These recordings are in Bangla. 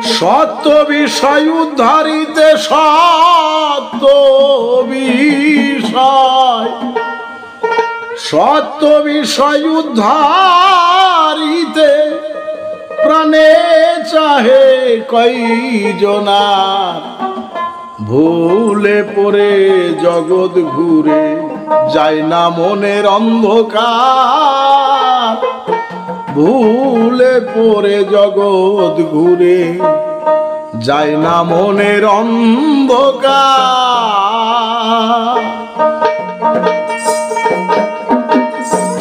সত্য বিষয় উদ্ধারিতে সত্য বিষয় সত্য বিষয় উদ্ধারিতে প্রাণে চাহে কয়জনা ভুলে পড়ে জগৎ ঘুরে যায় না মনের অন্ধকার ভুলে পড়ে জগৎ ঘুরে যায় না মনের অন্ধকার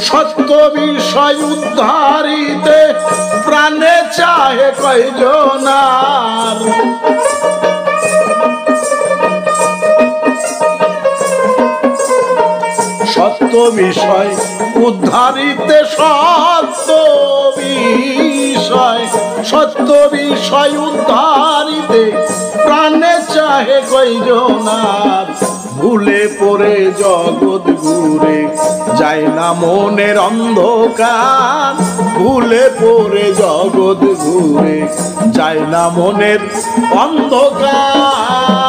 সত্য বিষয় উদ্ধারিতে প্রাণে চাহে কয়জনার সত্য বিষয় উদ্ধারিতে সত্য বিষয় উদ্ধারিতে প্রাণে চাহে কয়জনার ভুলে পড়ে জগৎ ঘুরে যায় না মনের অন্ধকার ভুলে পড়ে জগৎ ঘুরে যায় না মনের অন্ধকার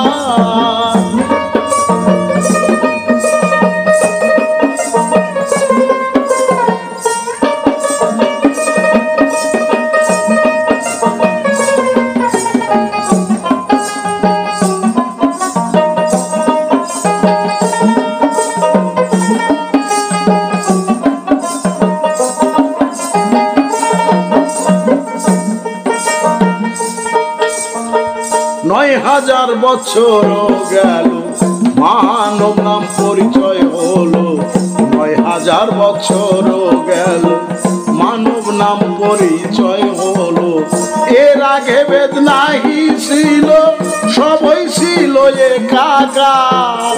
হাজার বছর গেল মানব নাম পরিচয় হলো ৯,০০০ বছর গেল মানব নাম পরিচয় হলো এর আগে বেদ নাহি ছিল সবই ছিল একাকার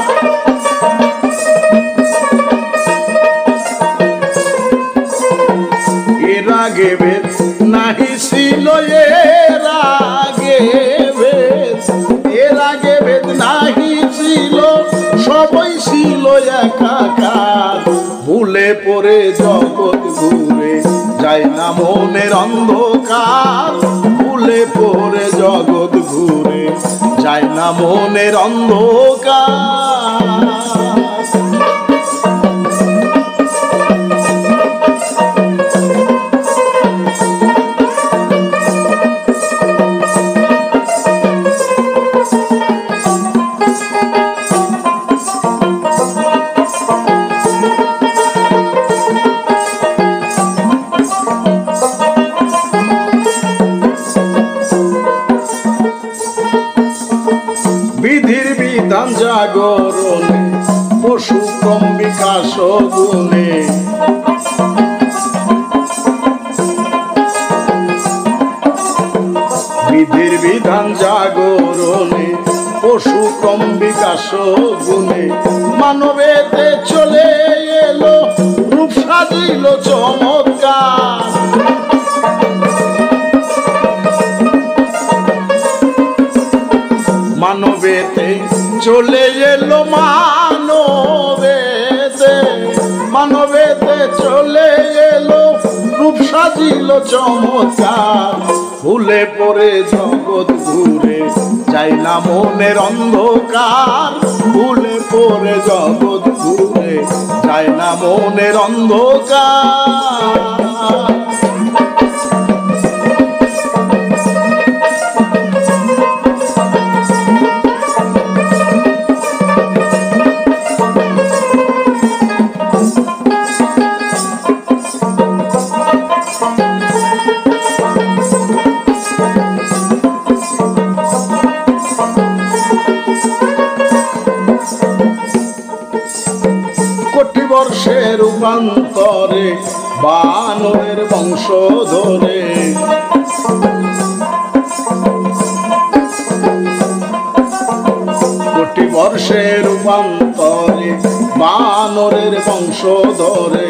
এর আগে বেদ নাহি ছিল এর আগে বেদ নাহি ছিল সবই ছিল একাকার ভুলে পড়ে জগৎ ঘুরে যায় না মনের অন্ধকার ভুলে পড়ে জগৎ ঘুরে যায় না মনের অন্ধকার বিধির বিধান জাগরণে পশু ক্রম বিকাশ গুণে বিধির বিধান জাগরণে পশু ক্রম বিকাশ গুণে মানবেতে চলে এলো রূপ সাজিল চমৎকার মানবেতে চলে এলো মানবেতে চলে এলো রূপ সাজিল চমৎকার ভুলে পড়ে জগৎ ঘুরে যায় না মনের অন্ধকার ভুলে পড়ে জগৎ ঘুরে যায় না মনের অন্ধকার কোটি বর্ষের রূপান্তরে বানরের বংশ ধরে কোটি বর্ষের রূপান্তরে বানরের বংশ ধরে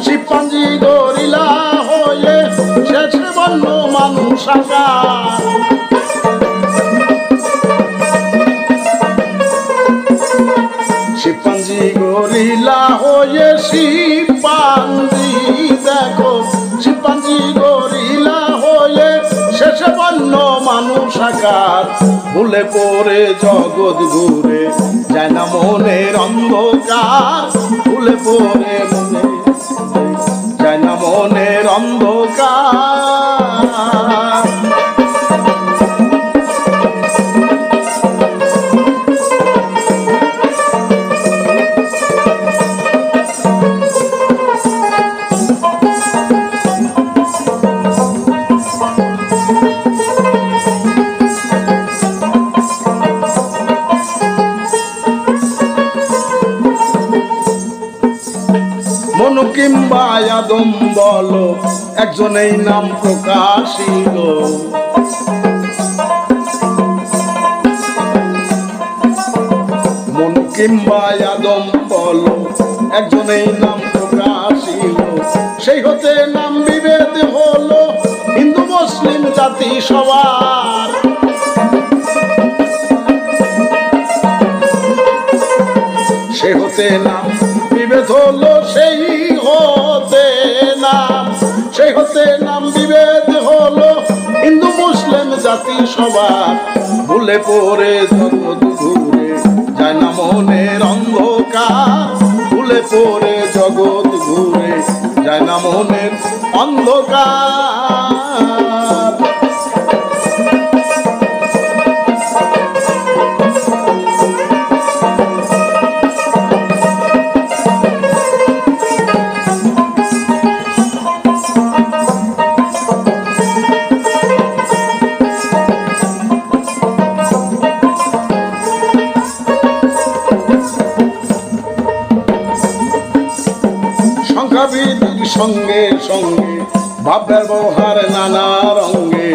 শিম্পাঞ্জি গরিলা হয়ে শেষে বন্য মানুষ আকার শিম্পাঞ্জি গরিলা হয়ে শিম্পাঞ্জি দেখো শিম্পাঞ্জি গরিলা হয়ে শেষে বন্য মানুষ আকার, ভুলে পড়ে জগৎ ঘুরে যায় না মনের অন্ধকার, ভুলে পড়ে মনে যায় না মনের অন্ধকার। মনু কিংবা আদম বলো, একজনেই নাম প্রকাশিল। মনু কিংবা আদম বলো, একজনেই নাম প্রকাশিল। সেই হতে নাম বিভেদ হলো হিন্দু মুসলিম জাতি সবার। সে হতে নাম বিভেদ হলো, সেই হতে নাম বিভেদ হলো হিন্দু মুসলিম জাতি সবার। ভুলে পড়ে জগৎ ঘুরে যায় না মনের অন্ধকার, ভুলে পড়ে জগৎ ঘুরে যায় না মনের অন্ধকার। সংখ্যাবিধির সঙ্গে সঙ্গে ভাব ব্যবহার নানা রঙ্গে।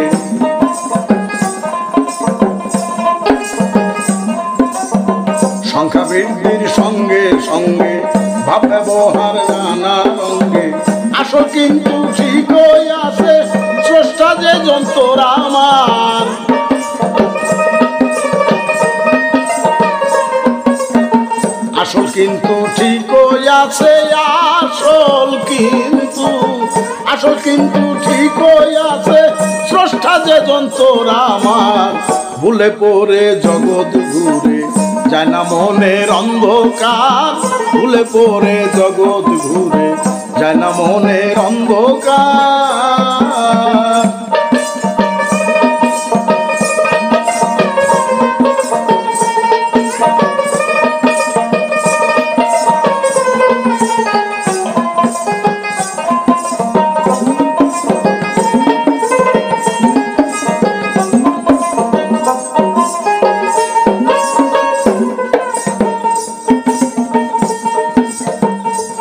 সংখ্যাবিধির সঙ্গে সঙ্গে ভাব ব্যবহার নানা রঙ্গে। আসল কিন্তু ঠিকই আছে স্রষ্টা যে যন্ত্র আমার। আসল কিন্তু ঠিকই আছে, আসল কিন্তু ঠিকই আছে স্রষ্টা যে যন্ত্র আমার। ভুলে পড়ে জগৎ ঘুরে যায় না মনের অন্ধকার, ভুলে পড়ে জগৎ ঘুরে যায় না মনের অন্ধকার।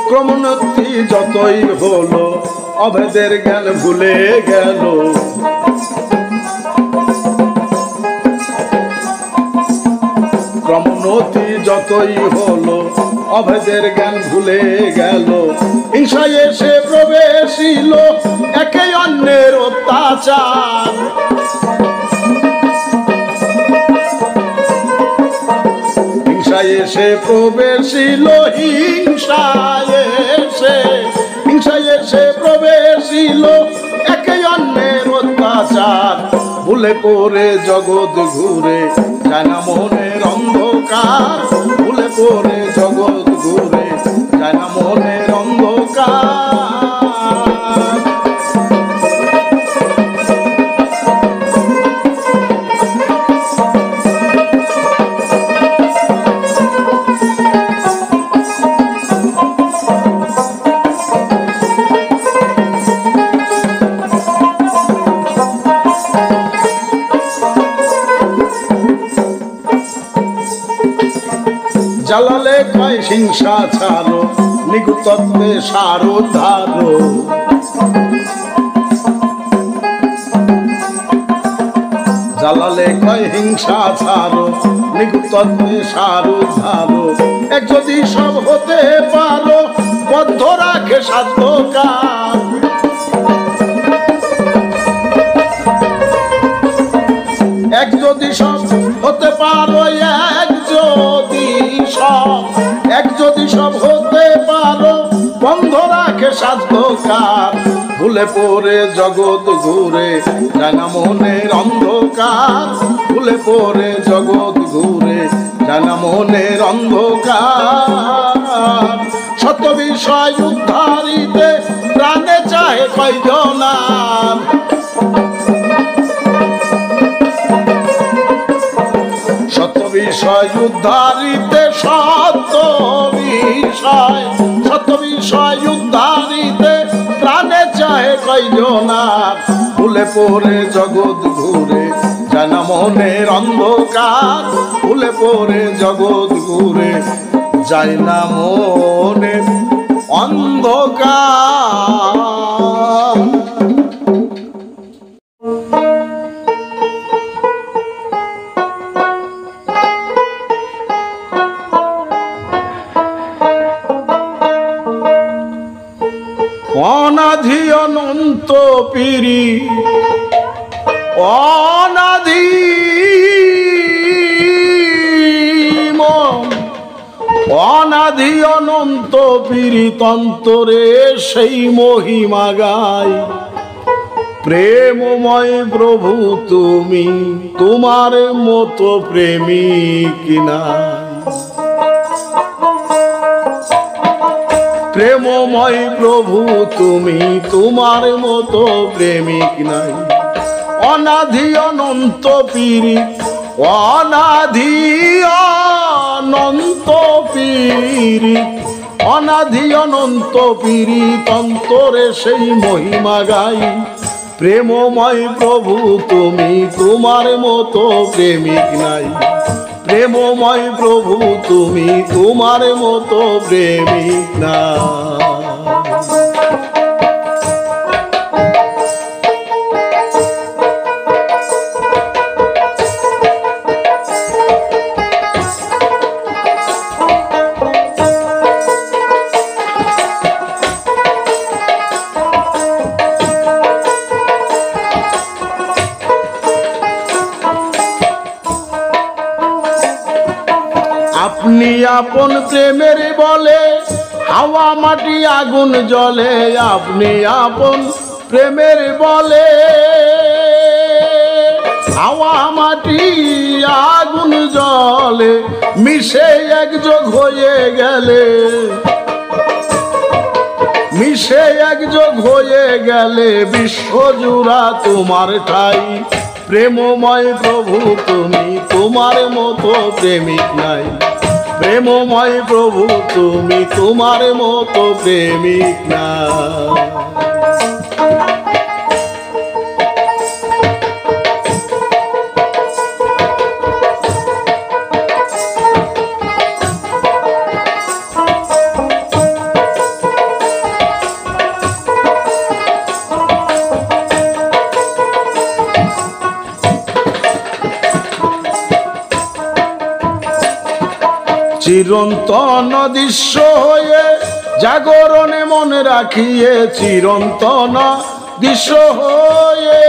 ক্রমোন্নতি যতই হলো অভেদের জ্ঞান ভুলে গেল। ক্রমোন্নতি যতই হলো অভেদের জ্ঞান ভুলে গেল। হিংসায় এসে প্রবেশিল একে অন্যের অত্যাচার। হিংসায় এসে প্রবেশিল, হিংসায় এসে প্রবেশিল একে অন্যের অত্যাচার। ভুলে পড়ে জগৎ ঘুরে যায় না মনের অন্ধকার, ভুলে পড়ে জগৎ ঘুরে যায় না মনের অন্ধকার। জালালে কয় হিংসা ছাড়ো, নিগুতত্ত্বে সার ধারো। জালালে কয় হিংসা ছাড়ো, নিগুতত্ত্বে সার ধারো। এক যদি সব হতে পারো, বদ্ধ রাখে সাধ্যকার। এক যদি সব হতে পারো, এক যদি সব হতে পারো, বন্ধ রাখে সাধ্যকার। ভুলে পড়ে জগৎ ঘুরে যায় না মনের অন্ধকার, ভুলে পড়ে জগৎ ঘুরে যায় না মনের অন্ধকার। শত বিষয় উদ্ধারিতে প্রাণে চাহে কয়জনার, শত বিষয় উদ্ধারিতে শত বিষয়, শত বিষয় উদ্ধারিতে প্রাণে চাহে কয়জনার। ভুলে পড়ে জগৎ ঘুরে যায় না মনের অন্ধকার, ভুলে পড়ে জগৎ ঘুরে যায় না মনের অন্ধকার। অনাধি অনন্ত পীরি, অনাধি অনাধি অনন্ত পীরি তন্তরে সেই মহিমা গাই। প্রেমময় প্রভু তুমি, তোমার মতো প্রেমিক নাই। প্রেমময় প্রভু তুমি, তোমার মতো প্রেমিক নাই। অনাধি অনন্ত পীরি, অনাধি অনন্ত পীরি, অনাধি অনন্ত পীরি তন্তরে সেই মহিমা গাই। প্রেমময় প্রভু তুমি, তোমার মতো প্রেমিক নাই। প্রেমময় প্রভু তুমি, তোমার মতো প্রেমিক নাই। আপনি আপন প্রেমের বলে হাওয়া মাটি আগুন জ্বলে, আপনি আপন প্রেমের বলে হাওয়া মাটি আগুন জ্বলে, মিশে একযোগ হয়ে গেলে, মিশে একযোগ হয়ে গেলে বিশ্বজুড়া তোমার ঠাই। প্রেমময় প্রভু তুমি, তোমার মতো প্রেমিক নাই। প্রেমময় প্রভু তুমি, তোমার মতো প্রেমিক নাই। চিরন্তন দৃশ্য হয়ে জাগরণে মনে রাখিয়ে, চিরন্তন দৃশ্য হয়ে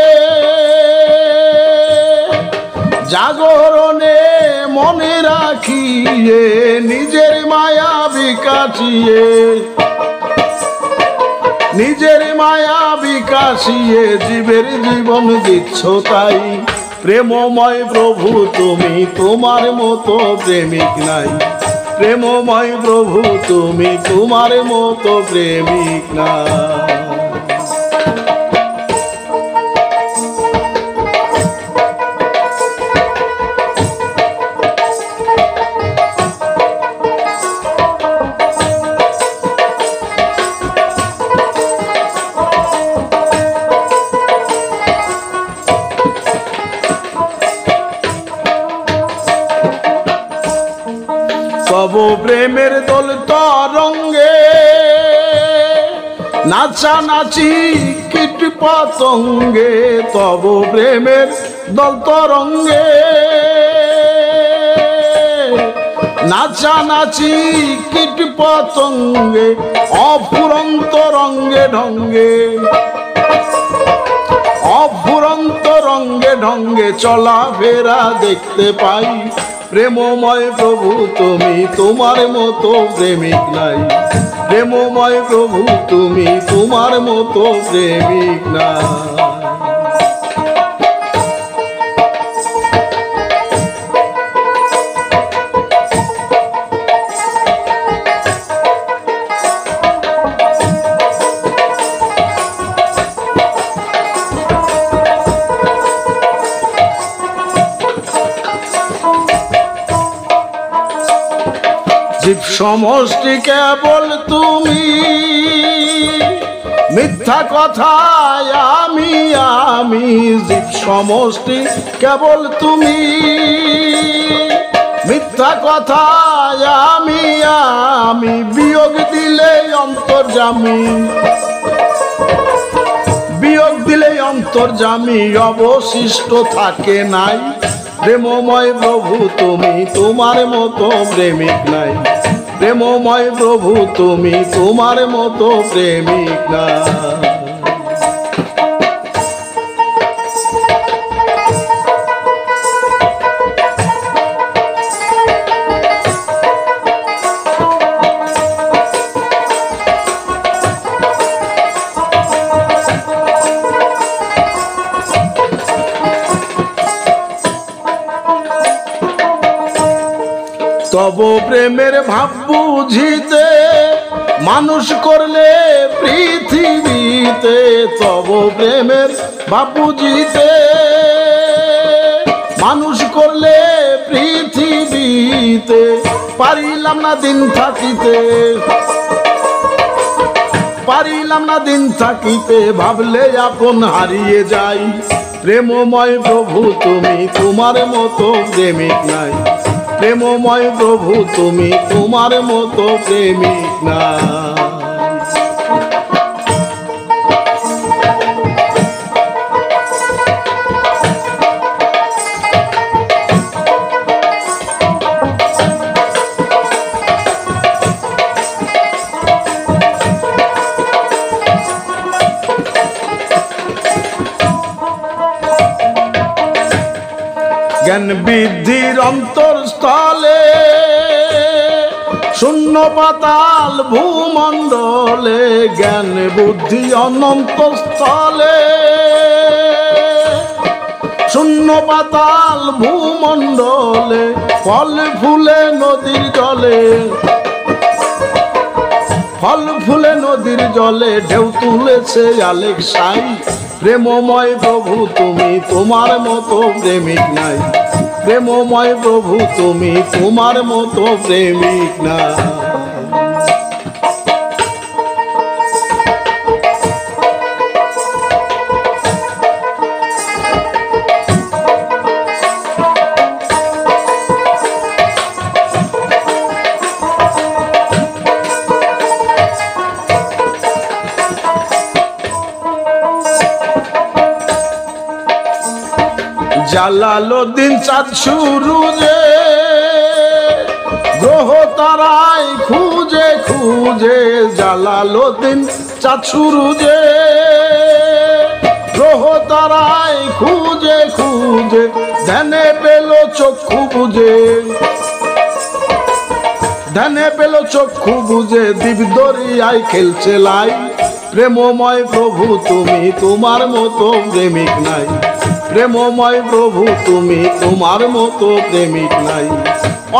জাগরণে মনে রাখিয়ে, নিজের মায়া বিকাশিয়ে, নিজের মায়া বিকাশিয়ে জীবের জীবন দিচ্ছ তাই। প্রেমময় প্রভু তুমি, তোমার মতো প্রেমিক নাই। প্রেমময় প্রভু তুমি, তোমার মতো প্রেমিক নাই। তব প্রেমের দোল তরঙ্গে নাচানাচি কীট পতঙ্গে, তব প্রেমের দোল তরঙ্গে নাচানাচি কীট পতঙ্গে, অফুরন্ত রঙ্গে ঢঙ্গে, অফুরন্ত রঙ্গে ঢঙ্গে চলাফেরা দেখতে পাই। প্রেমময় প্রভু তুমি, তোমার মতো প্রেমিক নাই। প্রেমময় প্রভু তুমি, তোমার মতো প্রেমিক নাই। জীব সমষ্টি কেবল তুমি, মিথ্যা কথায় আমি আমি। জীব সমষ্টি কেবল তুমি, মিথ্যা কথায় আমি আমি। বিয়োগ দিলে অন্তর্যামী, বিয়োগ দিলে অন্তর্যামী, অবশিষ্ট থাকে নাই। প্রেমময় প্রভু তুমি, তোমার মতো প্রেমিক নাই। প্রেমময় প্রভু তুমি, তোমার মতো প্রেমিক নাই। তব প্রেমের ভাব বুঝিতে মানুষ করলে পৃথিবীতে। তব প্রেমের ভাব বুঝিতে মানুষ করলে পৃথিবীতে। পারিলাম না দিন থাকিতে, পারিলাম না দিন থাকিতে, ভাবলে আপন হারিয়ে যাই। প্রেমময় প্রভু তুমি, তোমার মতো প্রেমিক নাই। প্রেমময় প্রভু তুমি, তোমার মতো প্রেমিক নাই। জ্ঞান বৃদ্ধির অন্তরস্থলে, শূন্য পাতাল ভূমণ্ডলে। জ্ঞান বুদ্ধি অনন্ত স্থলে, শূন্য পাতাল ভূমণ্ডলে। ফল ফুলে নদীর জলে, ফল ফুলে নদীর জলে। ঢেউ তুলেছে আলেক সাই। প্রেমময় প্রভু তুমি, তোমার মতো প্রেমিক নাই। প্রেমময় প্রভু তুমি, তোমার মতো প্রেমিক নাই। জালালউদ্দিন চাঁদ সুরুজে, গ্রহ তারাই খুঁজে খুঁজে। জালালউদ্দিন চাঁদ সুরুজে, গ্রহ তারাই খুঁজে খুঁজে। ধ্যানে পেল চক্ষু বুঝে, ধ্যানে পেল চক্ষু বুঝে। দ্বীপ দরিয়ায় খেলছে লাই। প্রেমময় প্রভু তুমি, তোমার মতো প্রেমিক নাই। প্রেমময় প্রভু তুমি, তোমার মতো প্রেমিক নাই।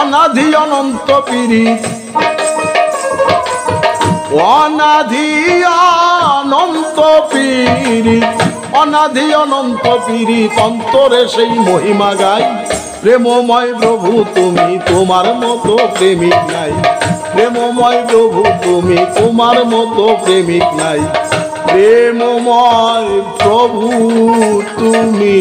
অনাধি অনন্ত পীড়িত, অনাধি অনন্ত পীড়িত, অনাধি অনন্ত পীড়িত। অন্তরে সেই মহিমা গাই। প্রেমময় প্রভু তুমি, তোমার মতো প্রেমিক নাই। প্রেমময় প্রভু তুমি, তোমার মতো প্রেমিক নাই। প্রেমময় প্রভু তুমি,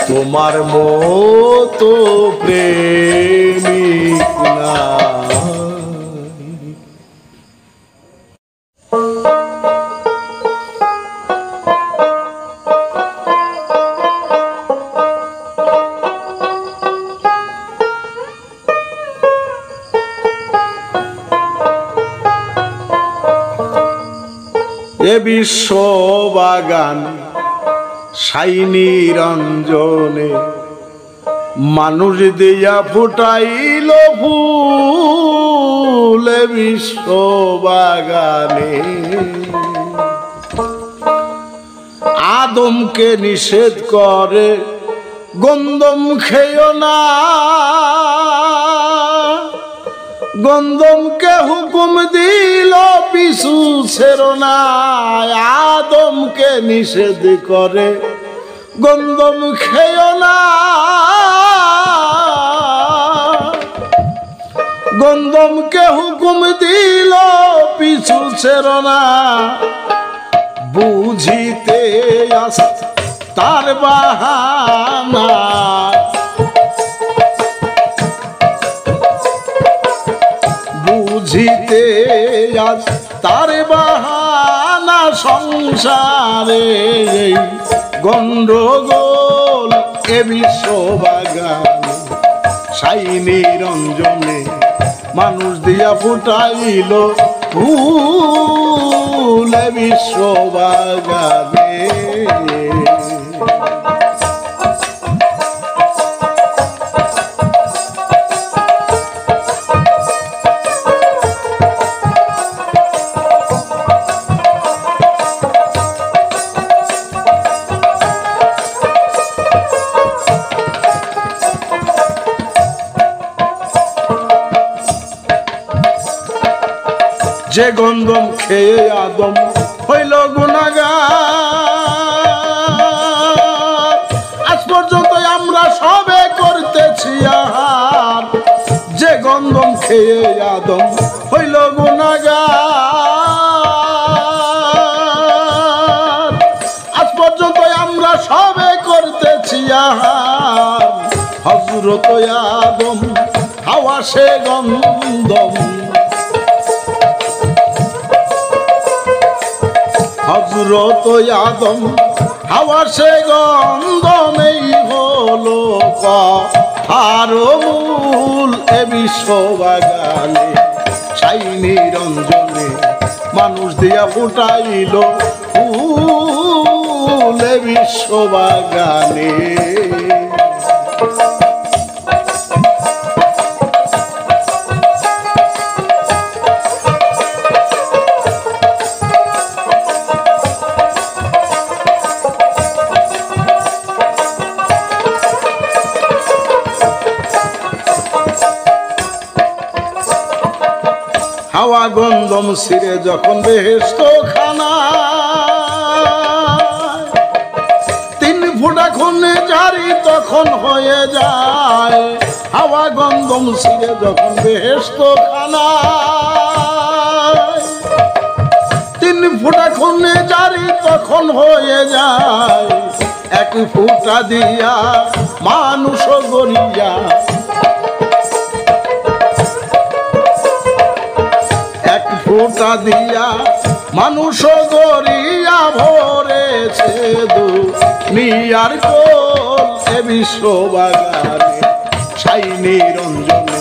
তোমার মতো প্রেমিক নাই। এ বিশ্ববাগান সাই নিরঞ্জনে, মানুষ দিয়া ফুটাইল ফুলে বিশ্ব বাগানে আদমকে নিষেধ করে গন্ধম খেও না গন্ধমকে হুকুম দিল পিছু ছেড়ো না আদমকে নিষেধ করে গন্ধম খেও না গন্ধমকে হুকুম দিল পিছু ছেড়ো না বুঝিতে আস তার বাহানা বুঝিতে আজ তার বাহানা সংসারে গন্ডগোল এ বিশ্ব বাগান সাই নিরঞ্জনে মানুষ দিয়া ফুটাইল ফুল এ বিশ্ব বাগানে যে গন্ধম খেয়ে আদম হইল গুনাহগার আজ পর্যন্ত আমরা সবে করতেছি আহার যে গন্ধম খেয়ে আদম হইল গুনাহগার আজ পর্যন্ত আমরা সবে করতেছি আহার হযরত আদম হাওয়া সে গন্ধম হযরত আদম হাওয়া সে গন্ধমেই হলো কথার মূল এ বিশ্ব বাগানে সাই নিরঞ্জনে মানুষ দিয়া ফুটাইল ফুল এ বিশ্ব বাগানে হাওয়া গন্ধম ছিঁড়ে যখন বেহেশত খানা তিন ফুটা খুনে জারি তখন হয়ে যায় হাওয়া গন্ধম ছিঁড়ে যখন বেহেশত খানা তিন ফুটা খুনে জারি তখন হয়ে যায় এক ফুটা দিয়া মানুষ গড়িয়া ফুটা দিয়া মানুষ গড়িয়া ভরেছে দুনিয়ার কোল এ বিশ্ব বাগানে সাই নিরঞ্জনে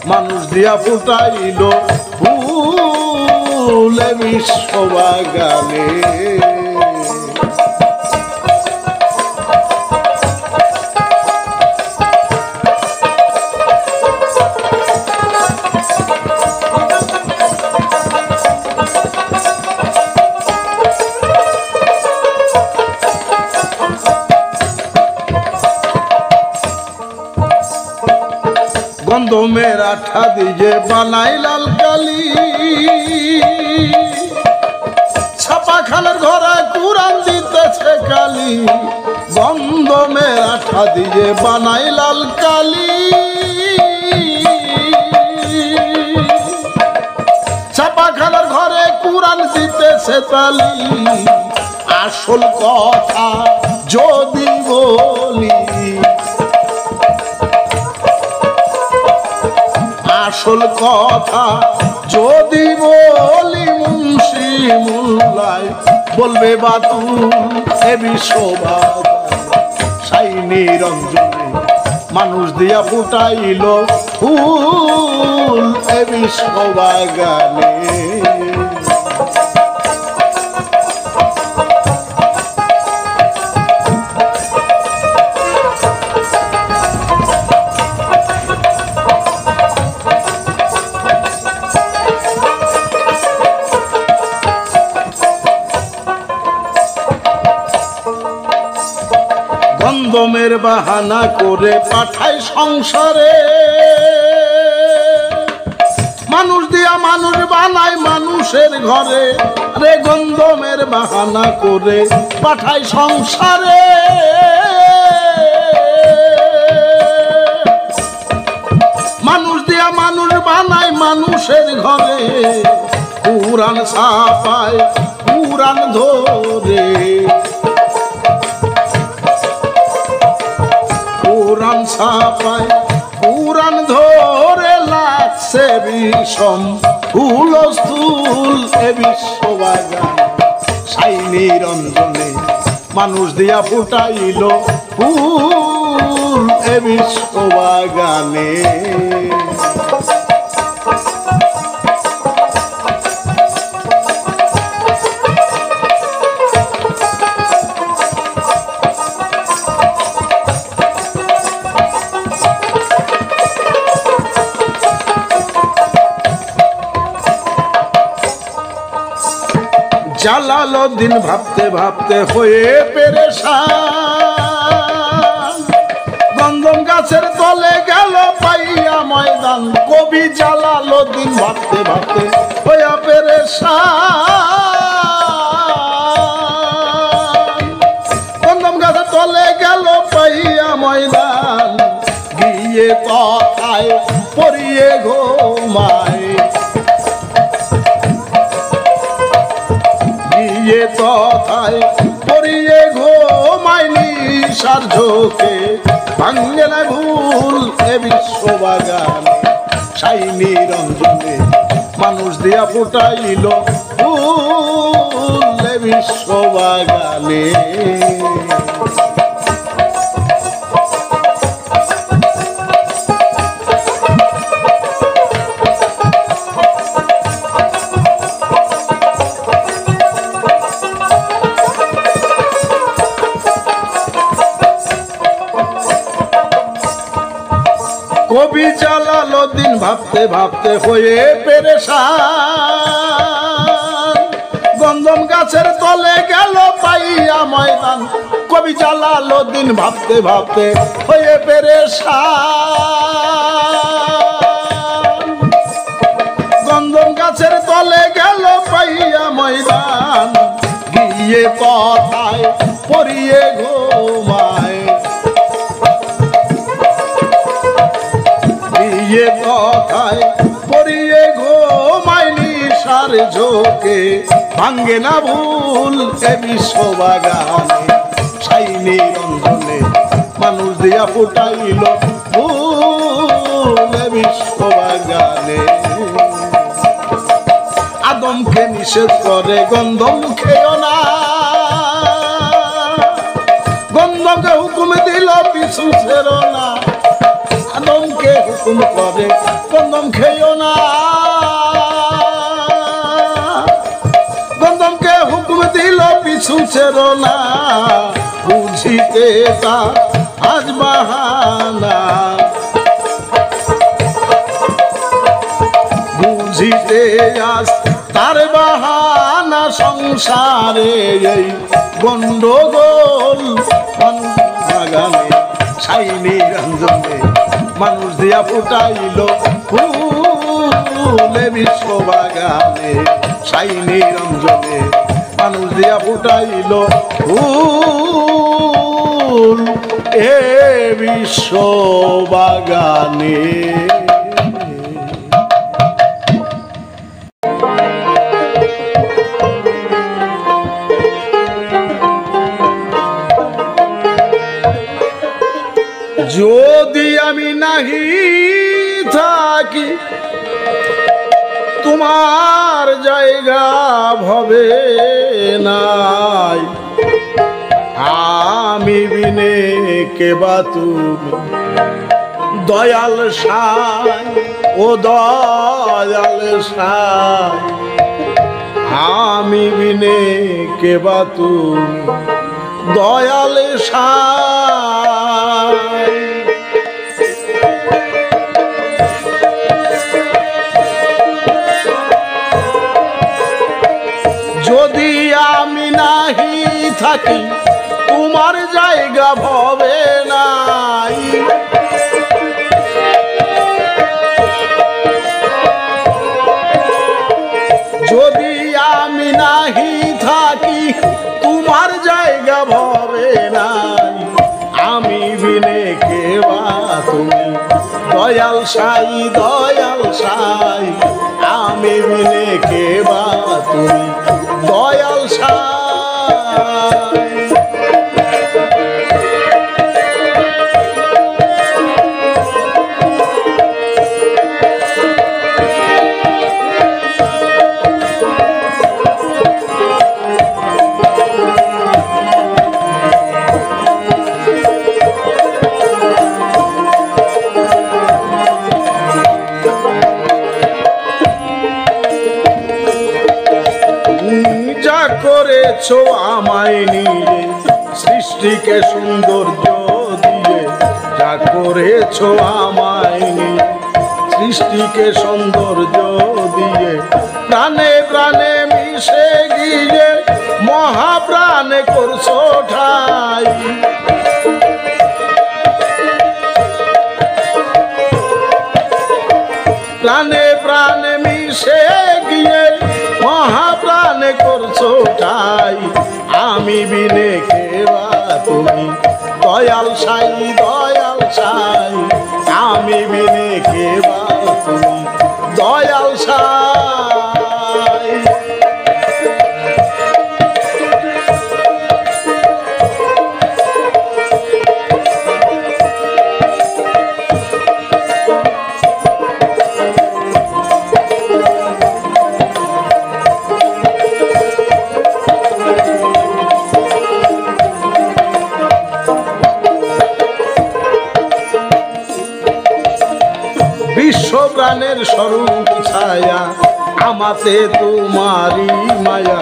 মানুষ দিয়া ফুটাইল ফুল এ বিশ্ব বাগানে গন্ধমের আঠা দিয়ে বানাই লাল কালি ছাপাখানার ঘরে কুরআন দিতেছে কালি গন্ধমের আঠা দিয়ে বানাই লাল কালি ছাপাখানার ঘরে কুরআন দিতেছে তালি আসল কথা যদি বলি আসল কথা যদি বলি মুন্সি মুল্লাই বলবে বাতুল এ বিশ্ব সাই নিরঞ্জনে মানুষ দিয়া ফুটাইল ফুল এ বিশ্ব বাগানে গন্ধমের বাহানা করে পাঠায় সংসারে, মানুষ দিয়া মানুষ বানায় মানুষের ঘরে, রে গন্ধমের বাহানা করে পাঠায় সংসারে। মানুষ দিয়া মানুষ বানায় মানুষের ঘরে, কুরআন ছাপায় কুরআন ধরে, কুরআন ছাপায় কুরআন ধরে লাগছে বিষম হুলস্থুল এ বিশ্ববাগান। সাই নিরঞ্জনে মানুষ দিয়া ফুটাইল ফুল এ বিশ্ববাগানে। জালালউদ্দিন ভাবতে ভাবতে হয়ে পেরেশান, গন্ধম গাছের তলে গেল পাইয়া ময়দান। কবি জালালউদ্দিন ভাবতে ভাবতে হয়ে পেরেশান, গন্ধম গাছের তলে গেল পাইয়া ময়দান। গিয়ে তথায় পড়িয়ে ঘুমায়, গিয়ে তথায় পড়িয়ে ঘুমায় নিশার ঝোঁকে। ভাঙ্গে না ভুল এ বিশ্ববাগানে। সাই নিরঞ্জনে মানুষ দিয়া ফুটাইল ফুল এ বিশ্ববাগানে। কবি জালালউদ্দিন ভাবতে ভাবতে হয়ে পেরেশান, গন্ধম গাছের তলে গেল পাইয়া ময়দান। কবি জালালউদ্দিন ভাবতে ভাবতে হয়ে পেরেশান, গন্ধম গাছের তলে গেল পাইয়া ময়দান। গিয়ে তথায় পড়িয়ে ঘুমায়, গিয়ে তথায় পড়িয়ে ঘুমায় নিশার ঝোঁকে। ভাঙ্গে না ভুল এ বিশ্ববাগানে। সাই নিরঞ্জনে মানুষ দিয়া ফুটাইল ফুল এ বিশ্ববাগানে। আদমকে নিষেধ করে গন্ধম খেও না, গন্ধমকে হুকুম দিল পিছু ছেড়ো না। আদমকে হুকুম করে গন্ধম খেও না, গন্ধমকে হুকুম দিল পিছু ছেড়ো না। বুঝিতে তা আজ বাহানা, বুঝিতে আজ তার বাহানা। সংসারে এই গন্ডগোল বাগানে। সাই নিরঞ্জনে মানুষ দিয়া ফুটাইল ফুল এ বিশ্ববাগানে। সাই নিরঞ্জনে মানুষ দিয়া ফুটাইল ফুল এ বিশ্ববাগানে। যদি আমি নাহি থাকি তোমার জায়গা ভবে নাই, আমি বিনে কেবা তুমি দয়াল সাই ও দয়াল সাই। আমি বিনে কেবা তুমি দয়াল সাই। যদি আমি নাহি থাকি তোমার জায়গা জায়গা ভবে নাই। যদি আমি নাহি থাকি তোমার জায়গা ভবে নাই। আমি বিনে কে বা তুমি দয়াল সাই দয়াল সাই। আমি বিনে কে বা তুমি দয়াল সাই। করেছো আমায় নিয়ে সৃষ্টিকে সৌন্দর্য দিয়ে। যা করেছো আমায় নিয়ে সৃষ্টিকে সৌন্দর্য দিয়ে। প্রাণে প্রাণে মিশে গিয়ে মহাপ্রাণে করছো ঠাই। প্রাণে প্রাণে মিশে গিয়ে মহাপ্রাণে করছো ঠাই। আমি বিনে কে বা তুমি দয়াল সাই দয়াল সাই। আমি বিনে কে বা তুমি দয়াল সাই। বিশ্ব প্রাণের স্বরূপ ছায়া আমাতে তোমারি মায়া।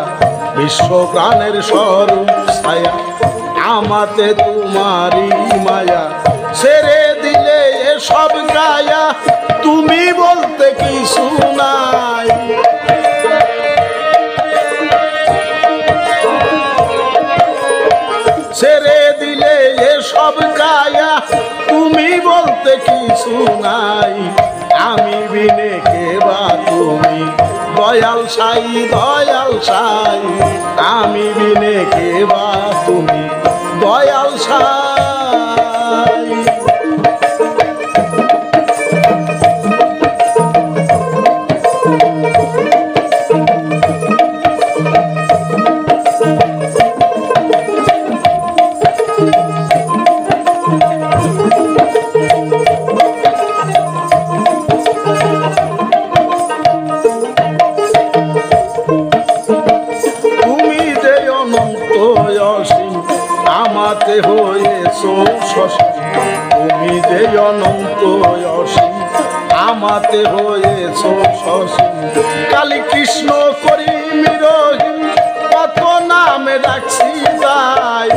বিশ্ব প্রাণের স্বরূপ ছায়া আমাতে তোমারি মায়া। ছেড়ে দিলে এসব গায়া তুমি বলতে কিছু নাই। ছেড়ে দিলে এসব গায়া তুমি বলতে কিছু নাই। আমি বিনে কে বা তুমি দয়াল সাই দয়াল সাই। আমি বিনে কে বা তুমি দয়াল সাই। আমাতে হয়েছো শশী তুমি যে অনন্ত অসীম। আমাতে হয়েছো শশী কালী কৃষ্ণ করিম রহিম কত নামে ডাকছি তাই।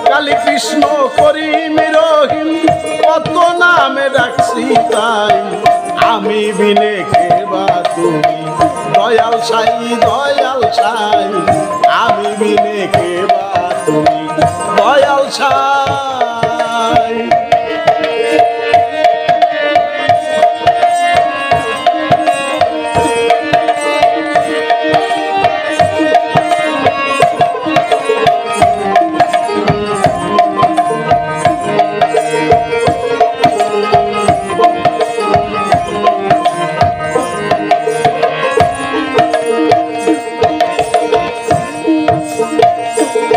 কালী কৃষ্ণ করিম রহিম কত নামে ডাকছি তাই। আমি বিনে কে বা তুমি দয়াল সাই দয়াল সাই। আমি বিনে কে বা তুমি দয়াল সাই।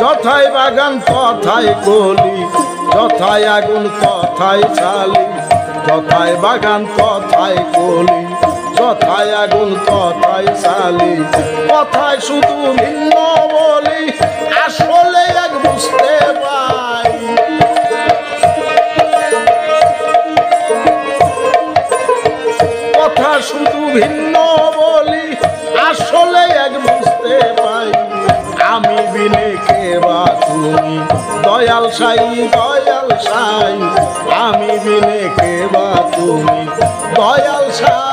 যথায় বাগান তথায় কলি যথায় আগুন তথায় ছালি। যথায় বাগান তথায় কলি যথায় আগুন তথায় ছালি। কথায় শুধু ভিন্ন বলি আসলে এক বুঝতে পাই। কথা শুধু ভিন্ন বলি আসলে এক বুঝতে পাই। আমি বিনে কে বা তুমি দয়াল সাই দয়াল সাই। আমি বিনে কে বা তুমি দয়াল সাই।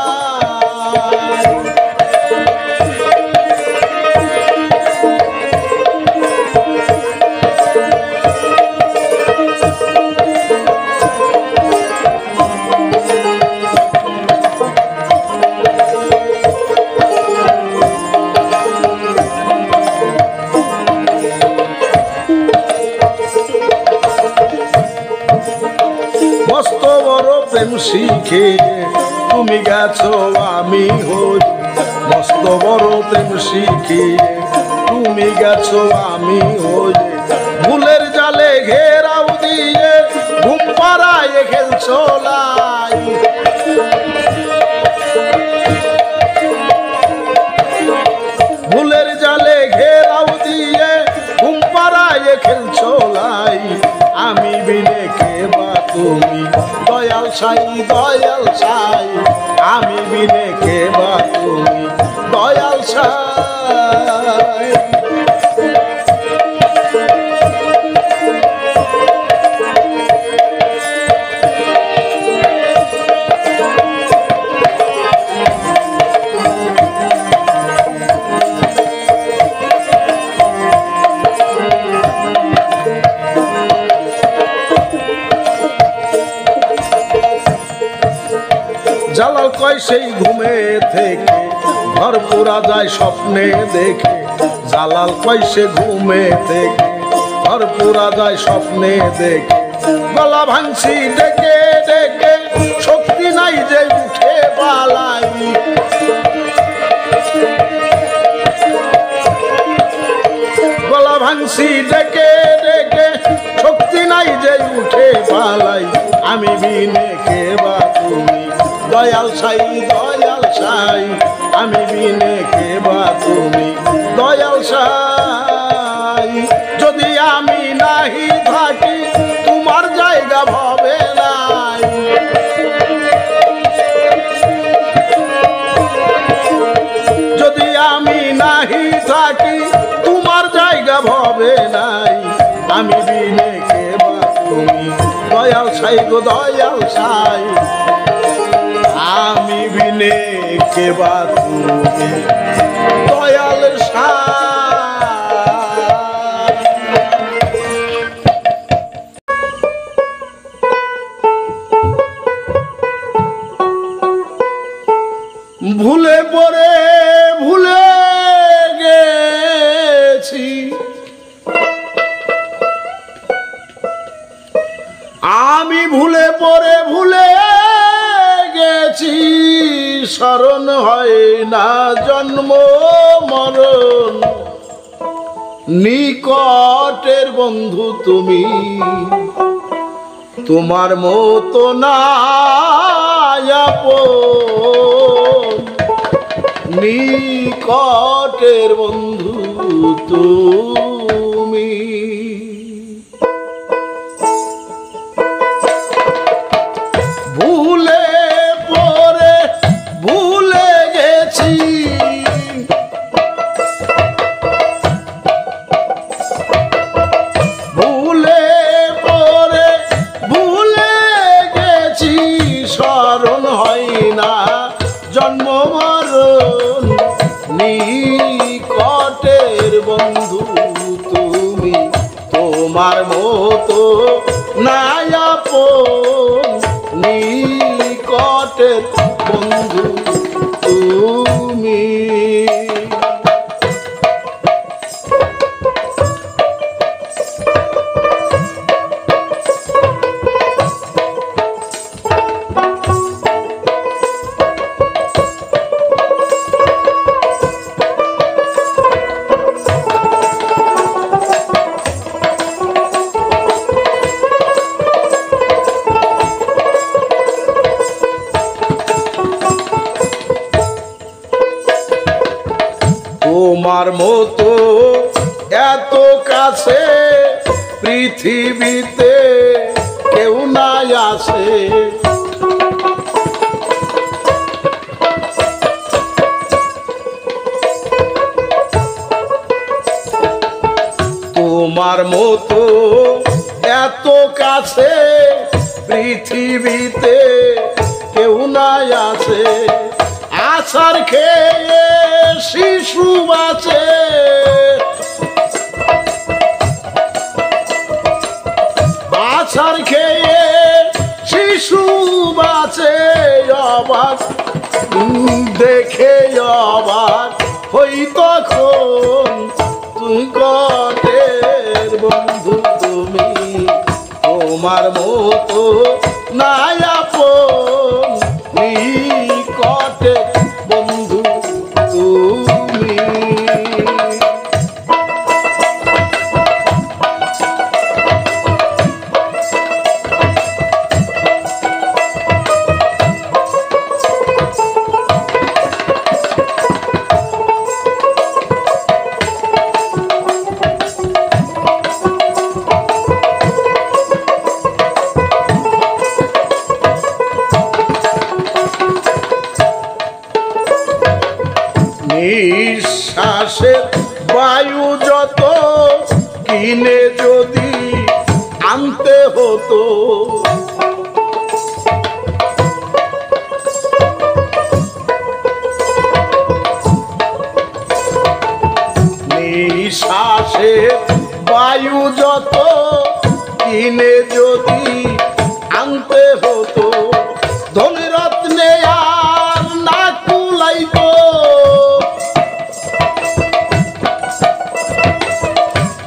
শিখে তুমি গেছো আমি হই মস্ত বড় প্রেম শিখে তুমি গেছো আমি হই ভুলের জালে ঘেরাও দিয়ে ঘুম পাড়ায় খেলছো লাই ভুলের জালে ঘেরাও দিয়ে ঘুম পাড়ায় খেলছো লাই আমি বিনে কে বা তুমি দয়াল সাই আমি বিনে কে বা তুমি দয়াল সাই জালাল কয় সেই ঘুমে থেকে ঘর পুরা যায় স্বপ্নে দেখে জালাল কয় সে ঘুমে থেকে ঘর পুরা যায় স্বপ্নে দেখে গলা ভাঙছি ডেকে ডেকে শক্তি নাই যে উঠে পালাই গলা ভাঙছি ডেকে ডেকে শক্তি নাই যে উঠে পালাই আমি বিনে কে বা তুমি দয়াল সাই আমি বিনে কে বা তুমি দয়াল সাই যদি আমি নাহি থাকি তোমার জায়গা ভবে নাই যদি আমি নাহি থাকি তোমার জায়গা ভবে নাই আমি বিনে কে বা তুমি দয়াল সাই গো দয়াল সাই আমি বিনে কে বা তুমি দয়াল ভুলে পড়ে ভুলে গেছি আমি ভুলে পড়ে ভুলে গেছি স্মরণ হয় না জন্ম মরণ নিকটের বন্ধু তুমি তোমার মতো না নিকটের বন্ধু তুমি ভুলে পড়ে ভুলে গেছি ভুলে পড়ে ভুলে গেছি স্মরণ হয় না জন্ম মরণ নিকটের বন্ধু তুমি তোমার মতো নাই আপন নিকটের বন্ধু তুমি তোমার মতো এত কাছে পৃথিবীতে কেউ নাই আসে তোমার মতো এত কাছে পৃথিবীতে কেউ নাই আসে আছার খেয়ে শিশু বাঁচে আছার খেয়ে শিশু বাঁচে অবাক দেখে অবাক হই তখন তুই কটের বন্ধু তুমি তোমার মতো নাই আপন নিঃশ্বাসের বায়ু যত কিনে যদি আনতে হতো, নিঃশ্বাসের বায়ু যত কিনে যদি আনতে হতো, ধনরত্নে আর না কুলাইতো,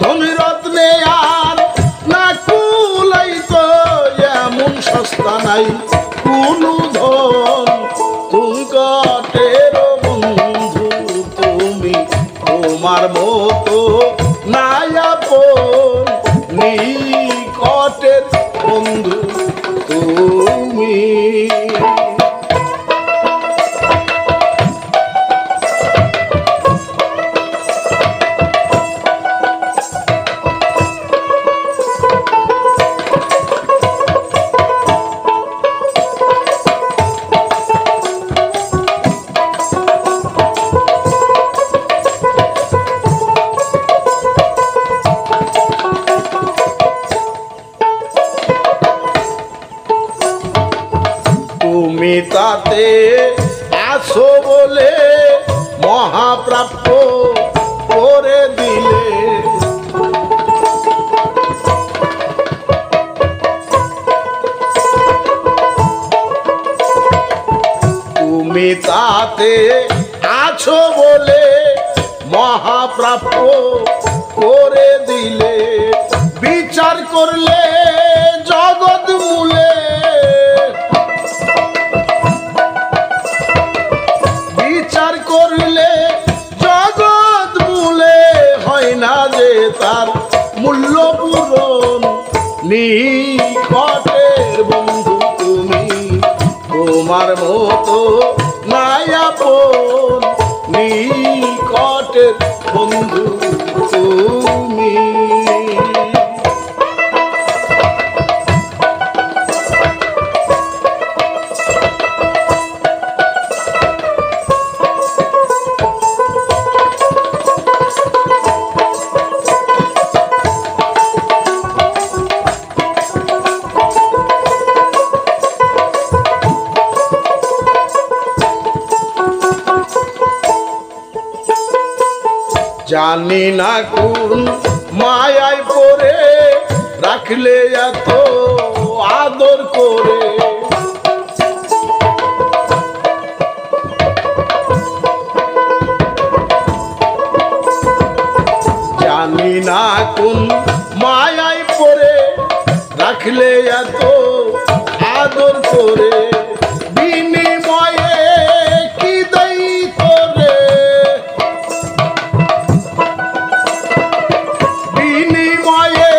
ধনরত্নে আর না কুলাইতো, এমন সস্তা নাই কোনো ধন। তুমি কটের বন্ধু, তুমি তোমার মতো নাই আপন, নিকটের বন্ধু তুমি। তুমি তাতে আছো বলে মহাপ্রাপ্য করে দিলে, তুমি তাতে আছো বলে মহাপ্রাপ্য করে দিলে, বিচার করলে জগৎ মূলে, বিচার করলে জগৎ মূলে হয় না যে তার মূল্য পূরণ, নিকটের বন্ধু তুমি তোমার মতো নাই আপন, নিকটের বন্ধু তুমি। জানি না কোন মায়ায় পড়ে রাখলে এত আদর করে, জানি না কোন মায়ায় পড়ে রাখলে এত আদর করে, বিনিময়ে কি দেই করে, বিনিময়ে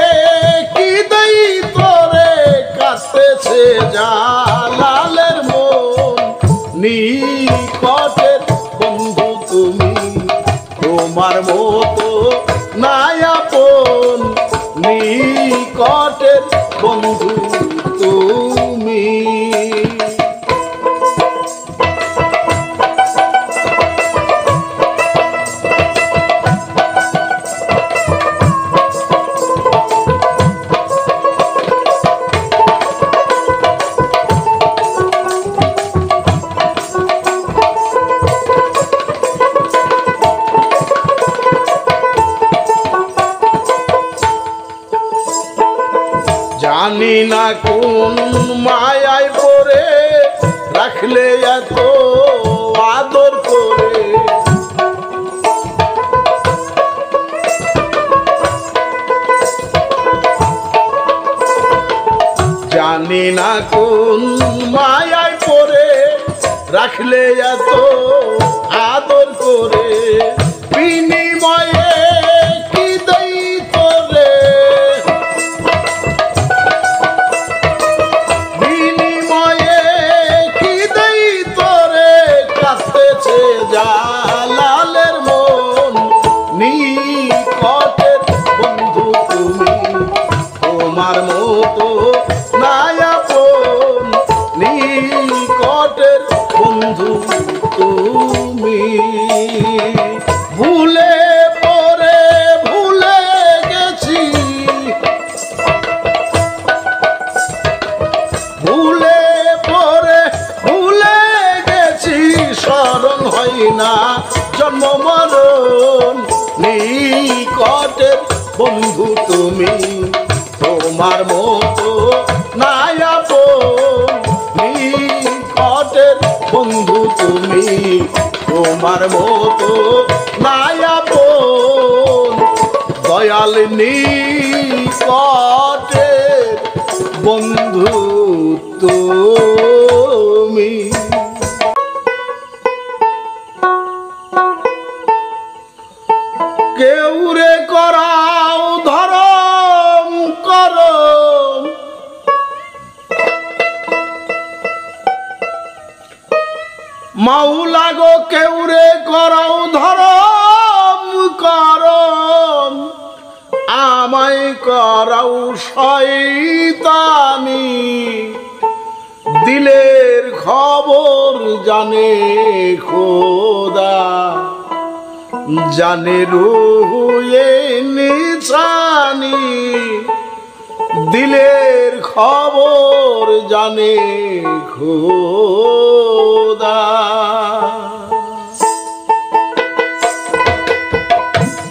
কি দেই তোরে, কাছে জালালের মন, নিকটের বন্ধু তুমি তোমার মতো নাই আপন, নিকটের বন্ধু তুমি। জানি না কোন মায়ায় পড়ে রাখলে এত আদর করে, জানি না কোন মায়ায় পড়ে রাখলে এত আদর করে, বিনিময়ে কি দেই তোরে, বিনিময়ে কি দেই তোরে, কাছে জালালের মন, নিকটের বন্ধু তুমি তোমার মতো নাই আপন, নিকটের বন্ধু তুমি। ভুলে নিকটের বন্ধু তুমি, তোমার মতো নাই আপন। নিকটের বন্ধু তুমি, তোমার মতো নাই আপন। দয়াল নিকটের বন্ধু তুমি। কেউ রে করাও ধরম করম, মাওলা গো কেউ রে করাও ধরম করম, আমায় করাও শয়তানি। দিলের খবর জানে খোদা, জানে রুহে নিশানি। দিলের খবর জানে খোদা।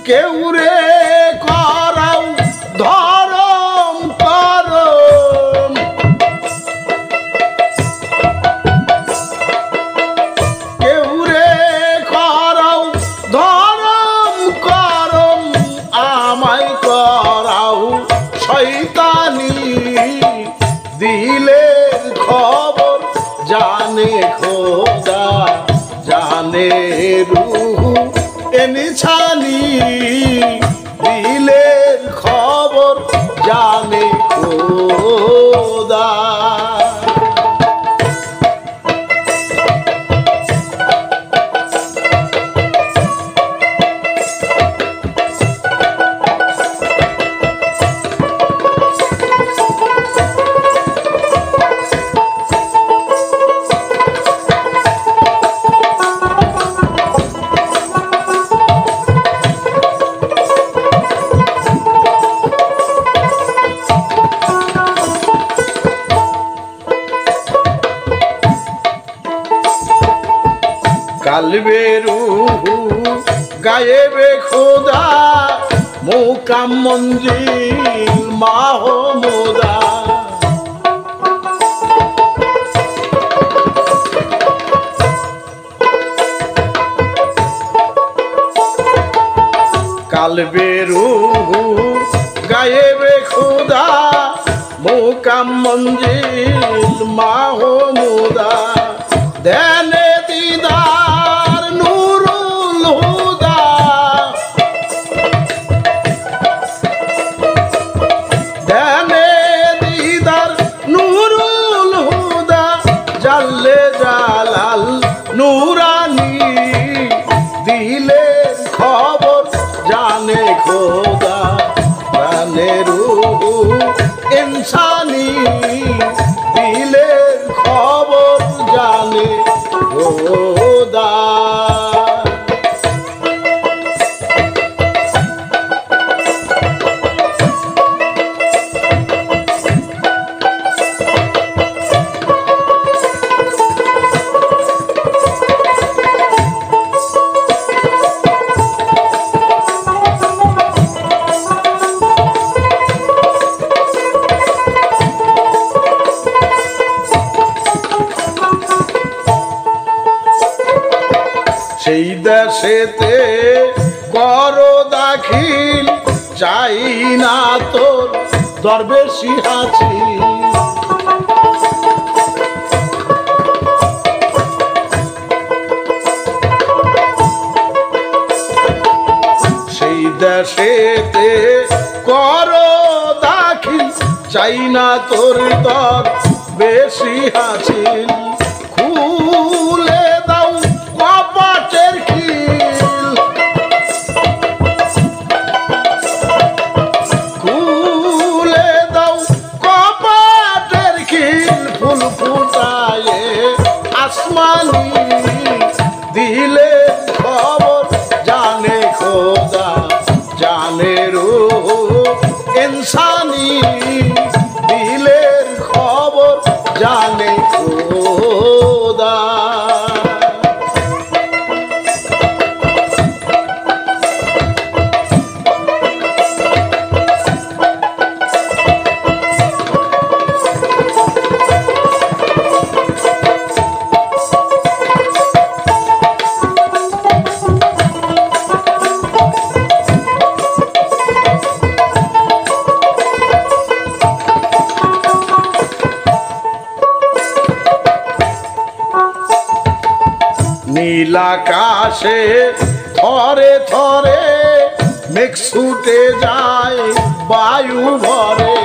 কেউ রে করাও ধরম করম, কেউ রে করাও ধরম করম, আমায় করাও শয়তানি। দিলের খবর জানে খোদা, জানে রূহ নিছানি। দিলের খবর জানে খোদা। কালবে রুহু গায়েবে খোদা, মুকাম মঞ্জিল মাহমুদা। কালবে রুহু গায়েবে খোদা, মুকাম মঞ্জিল মাহমুদা। ধ্যানে দিদার নুরুল হুদা, ধ্যানে দিদার নুরুল হুদা। জাল্লে জালাল নুরানি, দিলের খবর জানে খোদা, জানে রূহ ইনসানি। দিলের খবর জানে খোদা। সেই দেশেতে করো দাখিল, চাই না তোর দরবেশি হাসিল। সেই দেশেতে করো দাখিল, চাই না তোর দরবেশি হাসিল। খুলে দাও কপাটের খিল, খুলে দাও কপাটের খিল। ফুল ফুটায়ে আসমানি, দিলে খবর জানে খোদা, জানে রূহ ইনসানি। দিলের খবর জানে খোদা। নীল আকাশে থরে থরে মেঘ ছুটে যায় বায়ু ভরে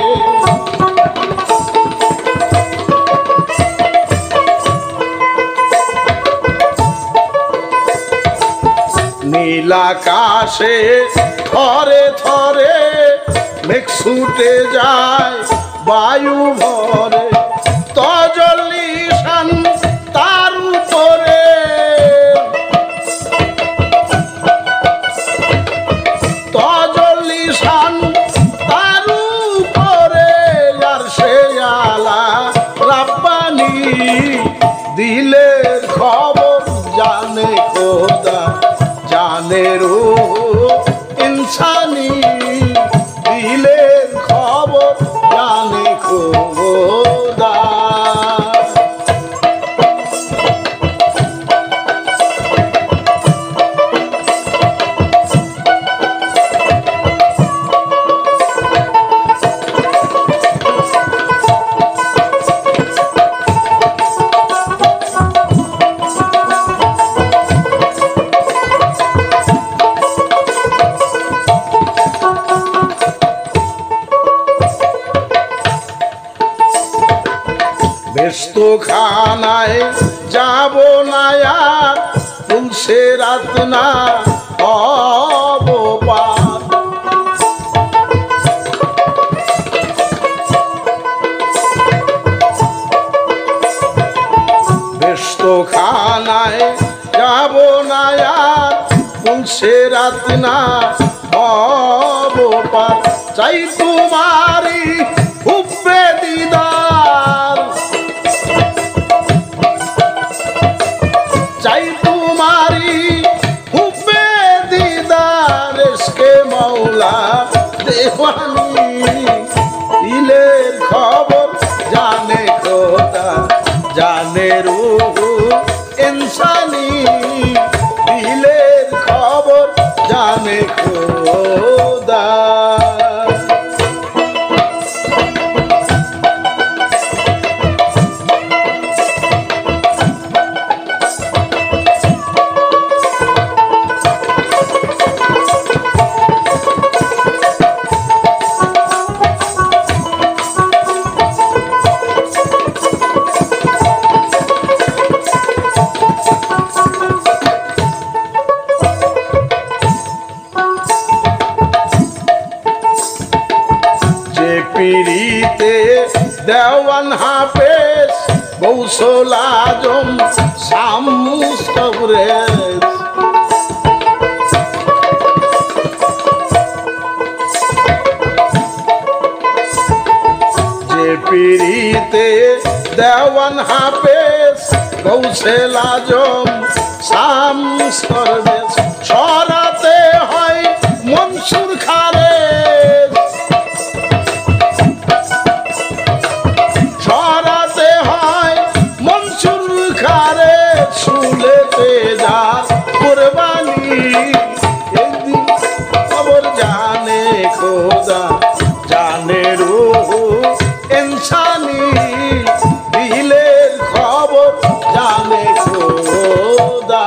নীল আকাশে থরে থরে মেঘ ছুটে যায় বায়ু ভরে তজলিশান তার উপরে তজলিশান তার উপরে আর সে আলা রাব্বানি দিলের খবর জানে খোদা জানে রূহ ইনসানি দিলের খবর জানে খোদা বেস্ত খানায় যাব না আর তুলসে রাত না হব পার বেস্ত খানায় যাব না আর তুলসে রাত না হব পার চাই তোমারি হুব্বে দিদার চাই তোমারি হুব্বে দিদার ইশকে মৌলা দেওয়ানি দিলের খবর জানে খোদা জানে রূহ ইনসানি দিলের খবর জানে খোদা পিরিতে দেওয়ান হাফেজ গৌসুল আজম শামস কবরেজ যে পিরিতে দেওয়ান হাফেজ গৌসুল আজম শামস কবরেজ ছড়াতে হয় মনসুর খারে শুলেতে যা কুরবানি একদিন খবর জানে খোদা জানে রূহ ইনসানি দিলের খবর জানে খোদা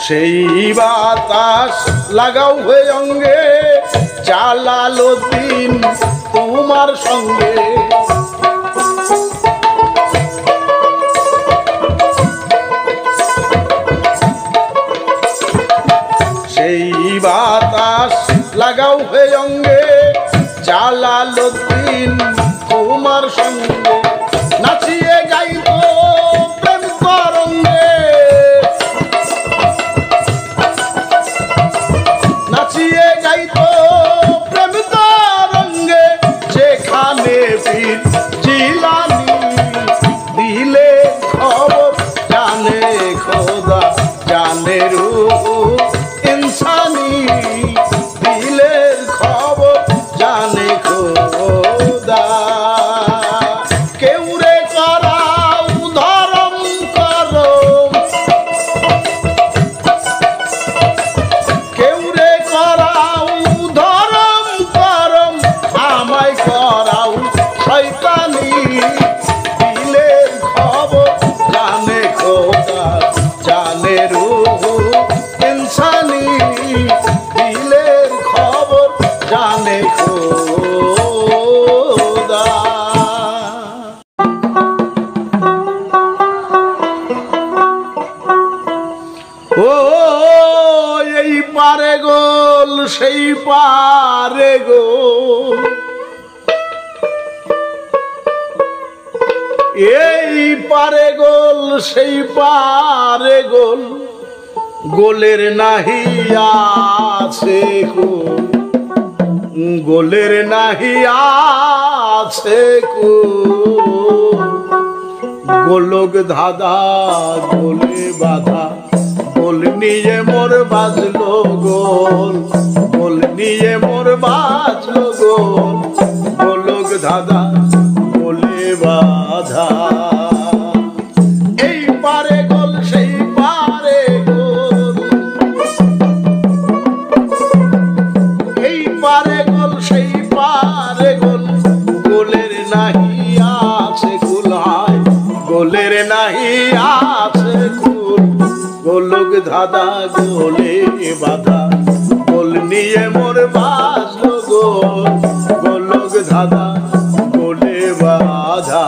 সেই বাতাস লাগাও হয়ে অঙ্গে জালালউদ্দিন তোমার সঙ্গে সেই বাতাস লাগাও হয়ে অঙ্গে জালালউদ্দিন তোমার সঙ্গে নাচিয়ে গাইব প্রেম তরঙ্গে নাচিয়ে গাইব প্রেম তরঙ্গে যেখানে পীর জিলানী দিলে খবর জানে খোদা জানে রূহ ইনসানি পারে গো, এই পারে গোল সেই পারে গোল, গোলের নাহি আছে গোল, গোলের নাহি আছে গোল। গোলক ধাঁধা গোলে বাধা, গোল নিয়ে মোর বাজলো গোল, গোল নিয়ে মোর বাজলো গোল। গোলক ধাঁধা গোলে বাধা, এই পারে গোল সেই পারে গোল, এই পারে গোল সেই পারে গোল, গোলের নাহি আছে কুল, হায় গোলের নাহি আছে কুল। গোলক ধাঁধা গোলে বাধা, গোল নিয়ে মোর বাজলো গোল, গোলক ধাঁধা গোলে বাধা।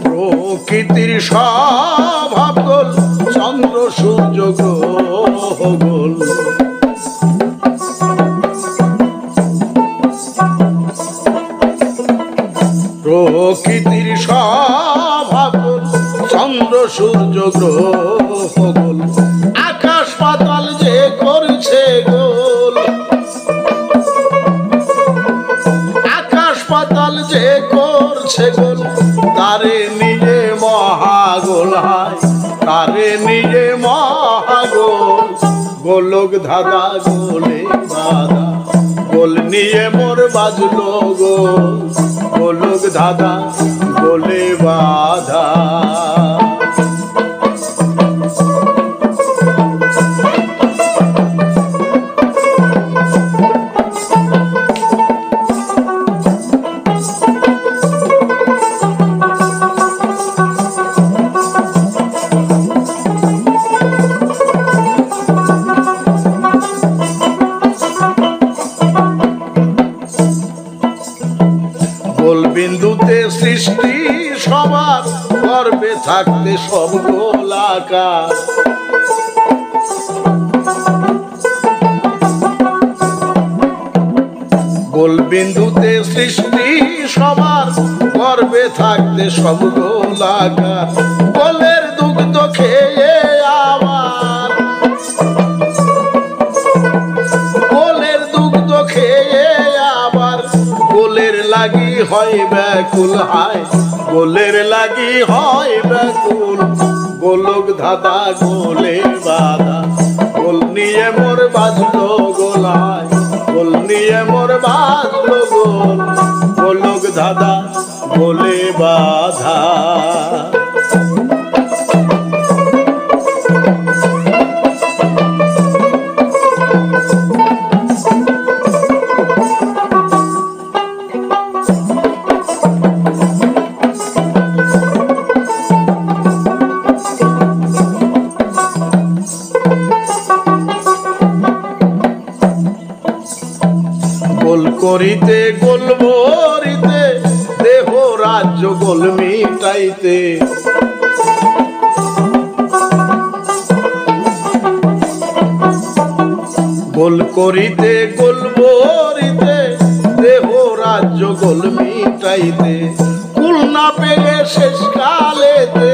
প্রকৃতির স্বভাব গোল, চন্দ্র সূর্য গ্রহ গোল, প্রকৃতির স্বভাব গোল, চন্দ্র সূর্য গ্রহ গোল। আকাশ পাতাল যে করছে গোল, আকাশ পাতাল যে করছে গোল, তারে নিজে মহাগোল, হায় তারে নিজে মহাগোল। গোলক ধাঁধা গোলে বাধা, গোল নিয়ে মোর বাজলো গোল, গোলক ধাঁধা গোলে বাধা। বিন্দুতে সৃষ্টি সবার, গর্বে থাকতে সব গোলাকার। গোল বিন্দুতে সৃষ্টি সবার, গর্বে থাকতে সব গোলাকার। গোলের দুগ্ধ খেয়ে আবার, গোলের দুগ্ধ খেয়ে আবার, গোলের লাগি হয় ব্যাকুল, হায় গোলের লাগি হয় ব্যাকুল। গোলক ধাঁধা গোলে বাধা, গোল নিয়ে মোর বাজলো গোল, হায় গোল নিয়ে মোর বাজলো গোল। গোলক ধাঁধা গোলে বাধা। গোল করিতে গোল ভরিতে, দেহ রাজ্য গোল মিটাইতে। গোল করিতে গোল ভরিতে, দেহ রাজ্য গোল মিটাইতে। কুল না পেলে শেষ কালেতে,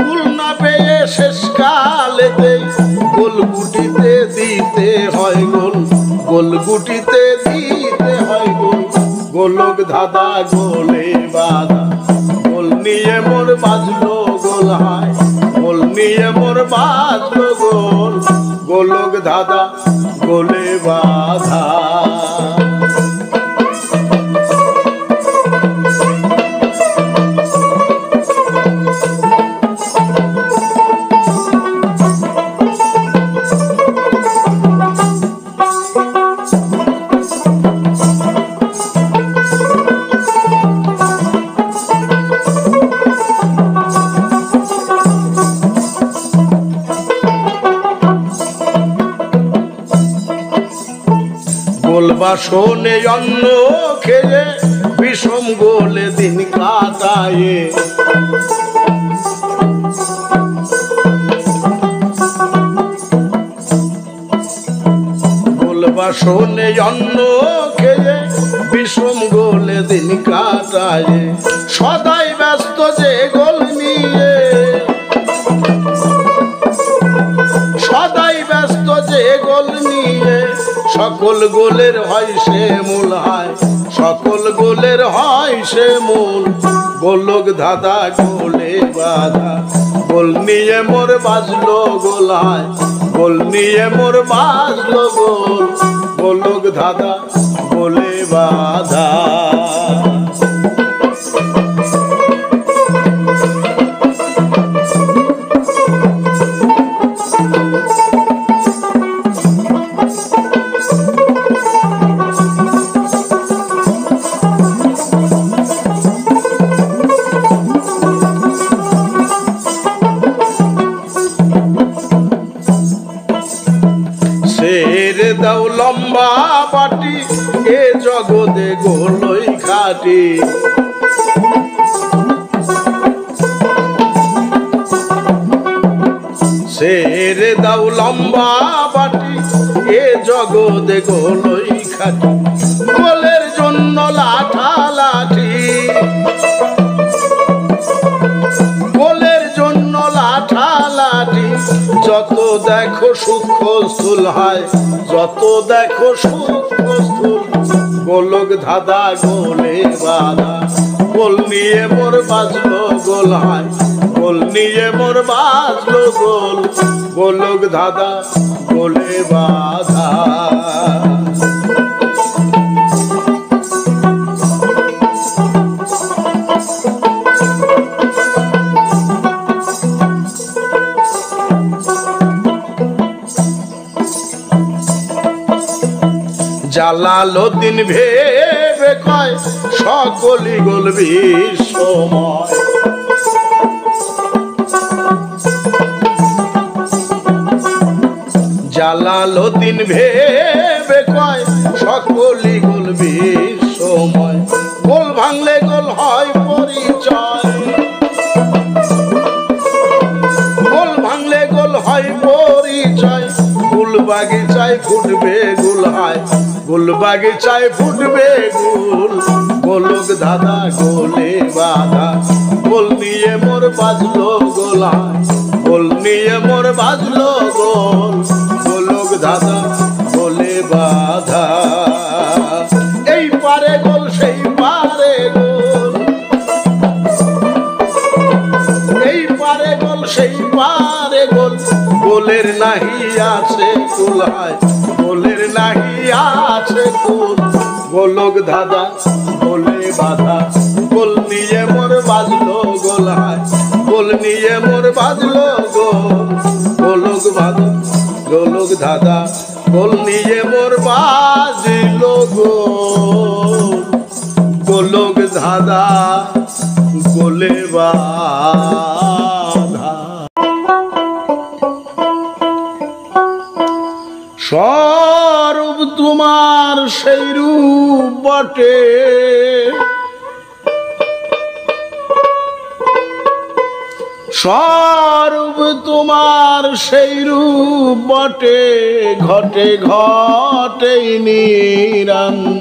কুল না পেয়ে শেষ কালেতে, গোল গুটিতে দিতে হয় গোল, গোল গুটিতে দিতে হয় গোল। গোলক ধাঁধা গোলে বাধা, গোল নিয়ে মোর বাজলো গোল, হায় গোল নিয়ে মোর বাজলো গোল। গোলক ধাঁধা গোলে বাধা। গোলবাসনে অন্ন খেয়ে বিষম গোলে দিন কাটায় গোলবাসনে অন্ন খেয়ে বিষম গোলে দিন কাটায় সদাই ব্যস্ত যে গোল নিয়ে সদাই ব্যস্ত যে গোল নিয়ে সকল গোলের হয় সে মূল হয় সকল গোলের হয় সে মূল গোলক ধাঁধা গোলে বাধা গোল নিয়ে মোর বাজলো গোল হয় গোল নিয়ে মোর বাজলো গোল গোলক ধাঁধা গোলে বাধা দাও লম্বা বাটি এ জগতে গোলই খাটি শের দাও লম্বা বাটি এ জগতে গোলই খাটি গোলের জন্য লাঠা লাঠি গোলের জন্য লাঠা লাঠি যত দেখো সূক্ষ্ম স্থূল হয় যত দেখো সূক্ষ্ম স্থূল গোলক ধাঁধা গোলে বাধা গোল নিয়ে মোর বাজলো গোল হয় গোল নিয়ে মোর বাজলো গোল গোলক ধাঁধা গোলে বাধা জালালউদ্দিন ভেবে কয় সকলই গোল বিশ্বময় জালালউদ্দিন ভেবে কয় সকলই গোল বিশ্বময় গোল ভাঙলে গোল হয় পরিচয় গোল ভাঙলে গোল হয় পরিচয় ফুল বাগিচায় ফুটবে গুল হয় গুল বাগিচায় ফুটবে গুল গোলক ধাঁধা গোলে বাধা গোল নিয়ে মোর বাজলো গোল হয় গোল নিয়ে মোর বাজলো গোল গোলক ধাঁধা গোলে বাধা এই পারে গোল সেই পারে গোল এই পারে গোল সেই পারে গোল গোলের নাহি আছে কুল হয় গোলের নাহি আছে কুল গোলক ধাঁধা গোলে বাধা গোল নিয়ে মোর বাজলো গোল হয় গোল নিয়ে মোর বাজলো গোল গোলক বাধা গোলক ধাঁধা গোল নিয়ে মোর বাজলো গোল গোলক ধাঁধা গোলে বাধা স্বরূপ তোমার সেই রূপ বটে স্বরূপ তোমার সেই রূপ বটে ঘটে ঘটে নিরঞ্জন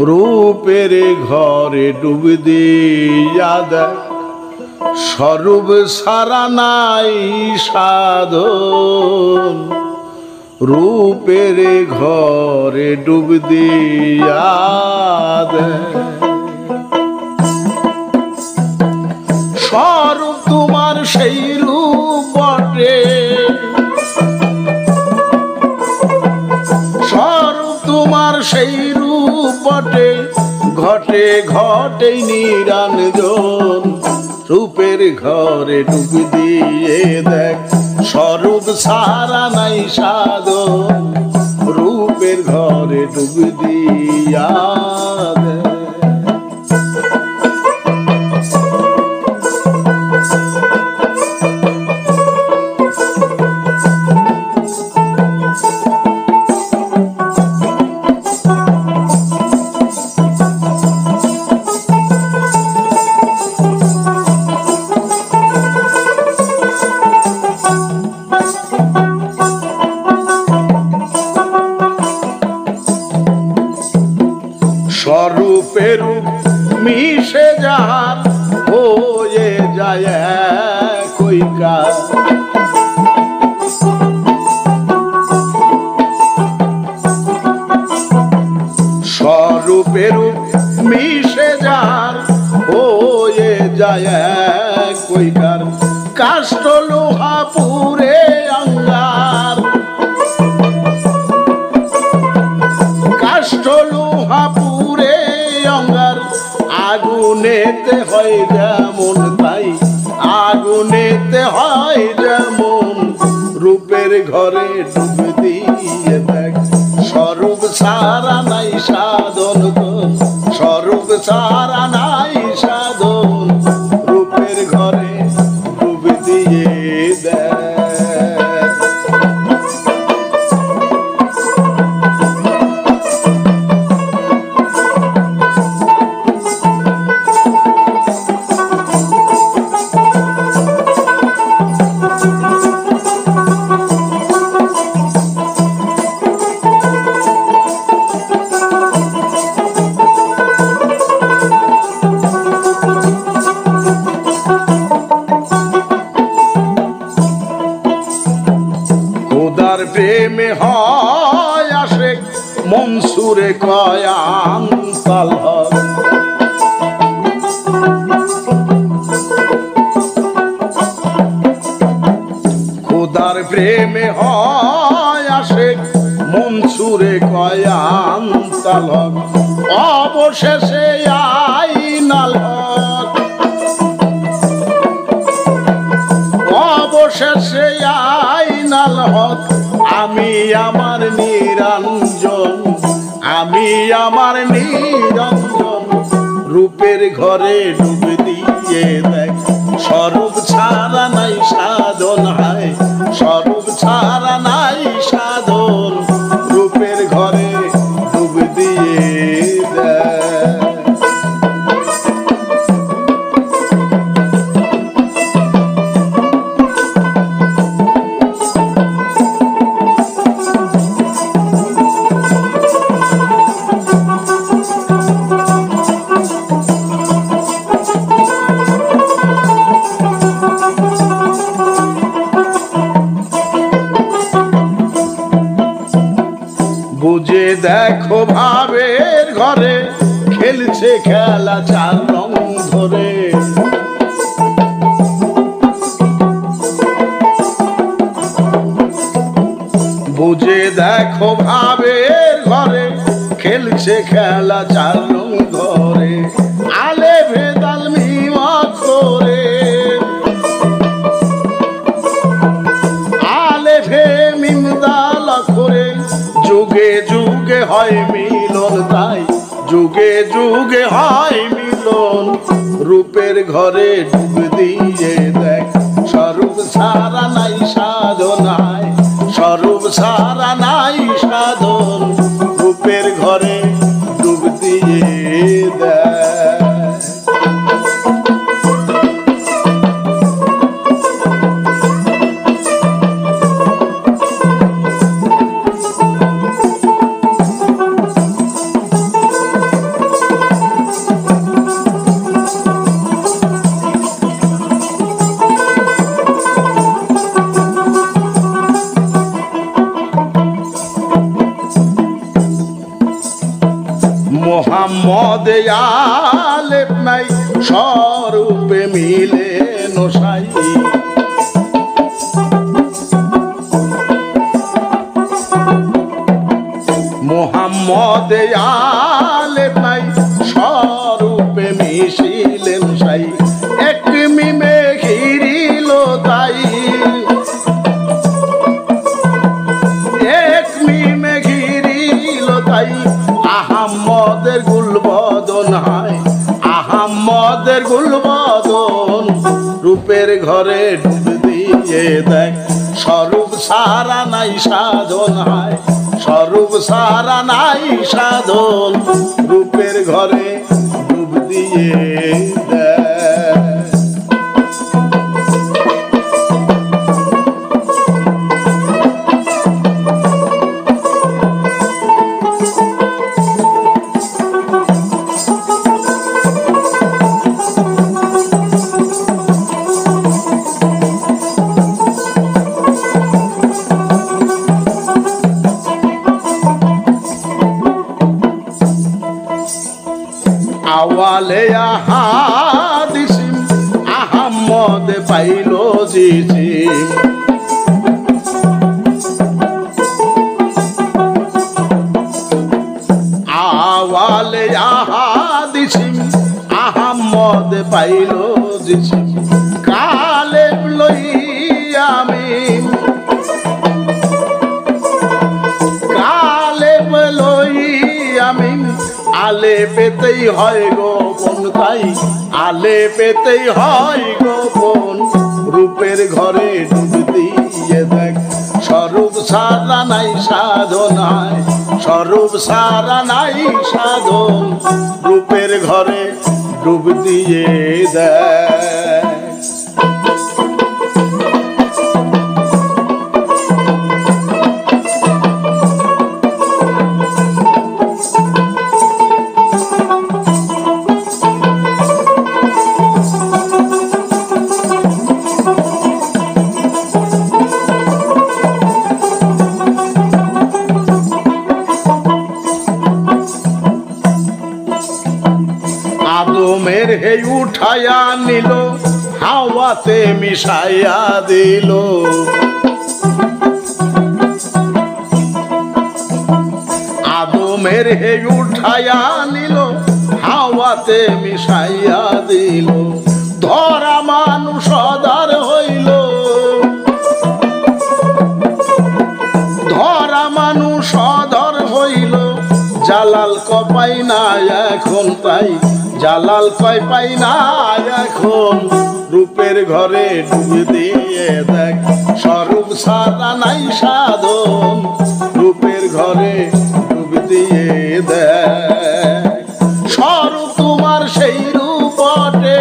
রূপের ঘরে ডুব দিয়া দেখ স্বরূপ সারা নাই সাধন রূপের ঘরে ডুব দিয়া দেখ স্বরূপ তোমার সেই রূপ বটে স্বরূপ তোমার সেই রূপ বটে ঘটে ঘটে নিরঞ্জন রূপের ঘরে ডুব দিয়ে দেখ স্বরূপ সারা নাই সাধন রূপের ঘরে ডুব দিয়া দেখ যায় এক কইকার কাষ্ঠ লোহা পুরে অঙ্গার কাষ্ঠ লোহা পুরে অঙ্গার আগুনেতে হয় যেমন তাই আগুনেতে হয় যেমন রূপের ঘরে ডুব দিয়ে দেখ স্বরূপ ছাড়া নাই সাধন স্বরূপ ছাড়া নাই সাধন রূপের ঘরে ডুব দিয়ে দেখ প্রেমে হয় আশেক মনসুরে কয়ান তালহক খোদার প্রেমে হয় আশেক মনসুরে কয়ান তালহক অবশেষে আইনাল হক অবশেষে আইনাল হক আমি আমার নিরঞ্জন আমি আমার নিরঞ্জন রূপের ঘরে ডুব দিয়ে দেখ স্বরূপ ছাড়া নাই সাধন হয় স্বরূপ ছাড়া নাই সাধন রূপের ঘরে ডুব দিয়ে দেখ বুঝে দেখো ভাবের ঘরে খেলছে খেলা চার রং ধরে বুঝে দেখো ভাবের ঘরে খেলছে খেলা চার রং ধরে আলে ভেদাল মিমা করে আলে ভে মিমদাল করে যুগে যুগে হয় মিলন তাই যুগে যুগে হয় মিলন রূপের ঘরে ডুব দিয়ে দেখ স্বরূপ ছাড়া নাই সাধনায় স্বরূপ ছাড়া নাই সাধন রূপের ঘরে ডুব দিয়ে দেখ মোহাম্মদ আলেপ নাই স্বরূপে মিলে নসাই মোহাম্মদ আলেপ নাই স্বরূপে মিশিলেন সাই এক মিমে ঘিরিল তাই এক মিমে ঘিরিল তাই আহাম্মদের গুলবদন হয় আহাম্মদের গুলবদন রূপের ঘরে ডুব দিয়ে দেখ স্বরূপ সারা নাই সাধন হয় স্বরূপ সারা নাই সাধন রূপের ঘরে ডুব দিয়ে দেখ আওয়ালে হাদিস পাইল জিজিম। আওয়ালে আহাদিসিম আহমদ পাইল জিজিম। কালে লইয়া মিম কালে লইয়া মিম আলে পেতেই হয় গোপন, তাই আলে পেতেই হয় গোপন। রূপের ঘরে ডুব দিয়ে দেখ স্বরূপ সারা নাই সাধনায়, স্বরূপ সারা নাই সাধন। রূপের ঘরে ডুব দিয়ে দেখ। আদমের হে উঠায়া নিল হাওয়াতে মিশাইয়া দিল। আদমের হে উঠায়া নিল হাওয়াতে মিশাইয়া দিল। ধরা মানুষ অদার হইল, ধরা মানুষ অধর হইল। জালাল কপাই না এখন, তাই জালাল কয় পাই না এখন। রূপের ঘরে ডুব দিয়ে দেখ স্বরূপ সারা নাই সাধন। রূপের ঘরে ডুব দিয়ে দেখ স্বরূপ তোমার সেই রূপটে,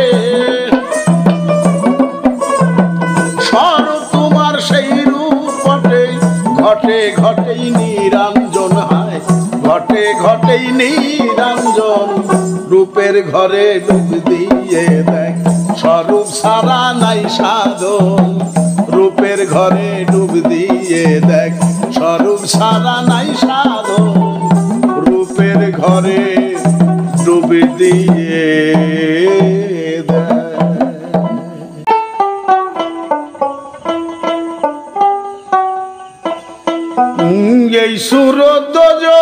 স্বরূপ তোমার সেই রূপটে। ঘটে ঘটেই নিরঞ্জন হয়, ঘটে ঘটেই নিরঞ্জন। রূপের ঘরে ডুব দিয়ে দেখ স্বরূপ সারা নাই সাধন। রূপের ঘরে ডুব দিয়ে দেখ স্বরূপ সারা নাই সাধন। রূপের ঘরে ডুব দিয়ে দেখ। এই সুরদ্বজকে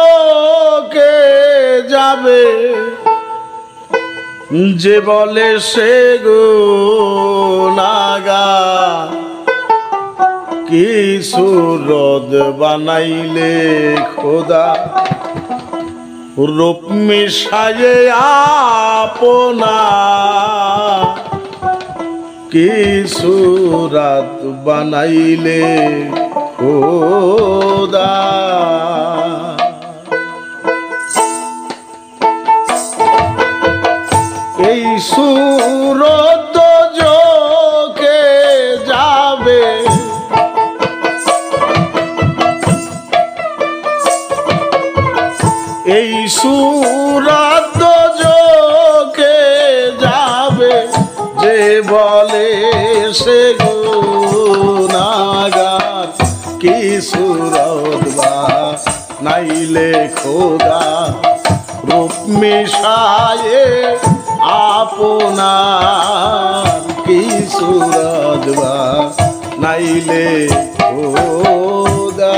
যাবে যে বলে সে গুনাগা। কি সুরদ বানাইলে খোদা রূপ মিশায়ে আপনা। কি সুরত বানাইলে খোদা। এই সুরদ্বজকে যাবে এই সুরদ্বজকে যাবে যে বলে সে গুনাগার। কি সুরত বানাইলে খোদা রূপ মিশায়ে আপনার। কি সুরত বানাইলে খোদা।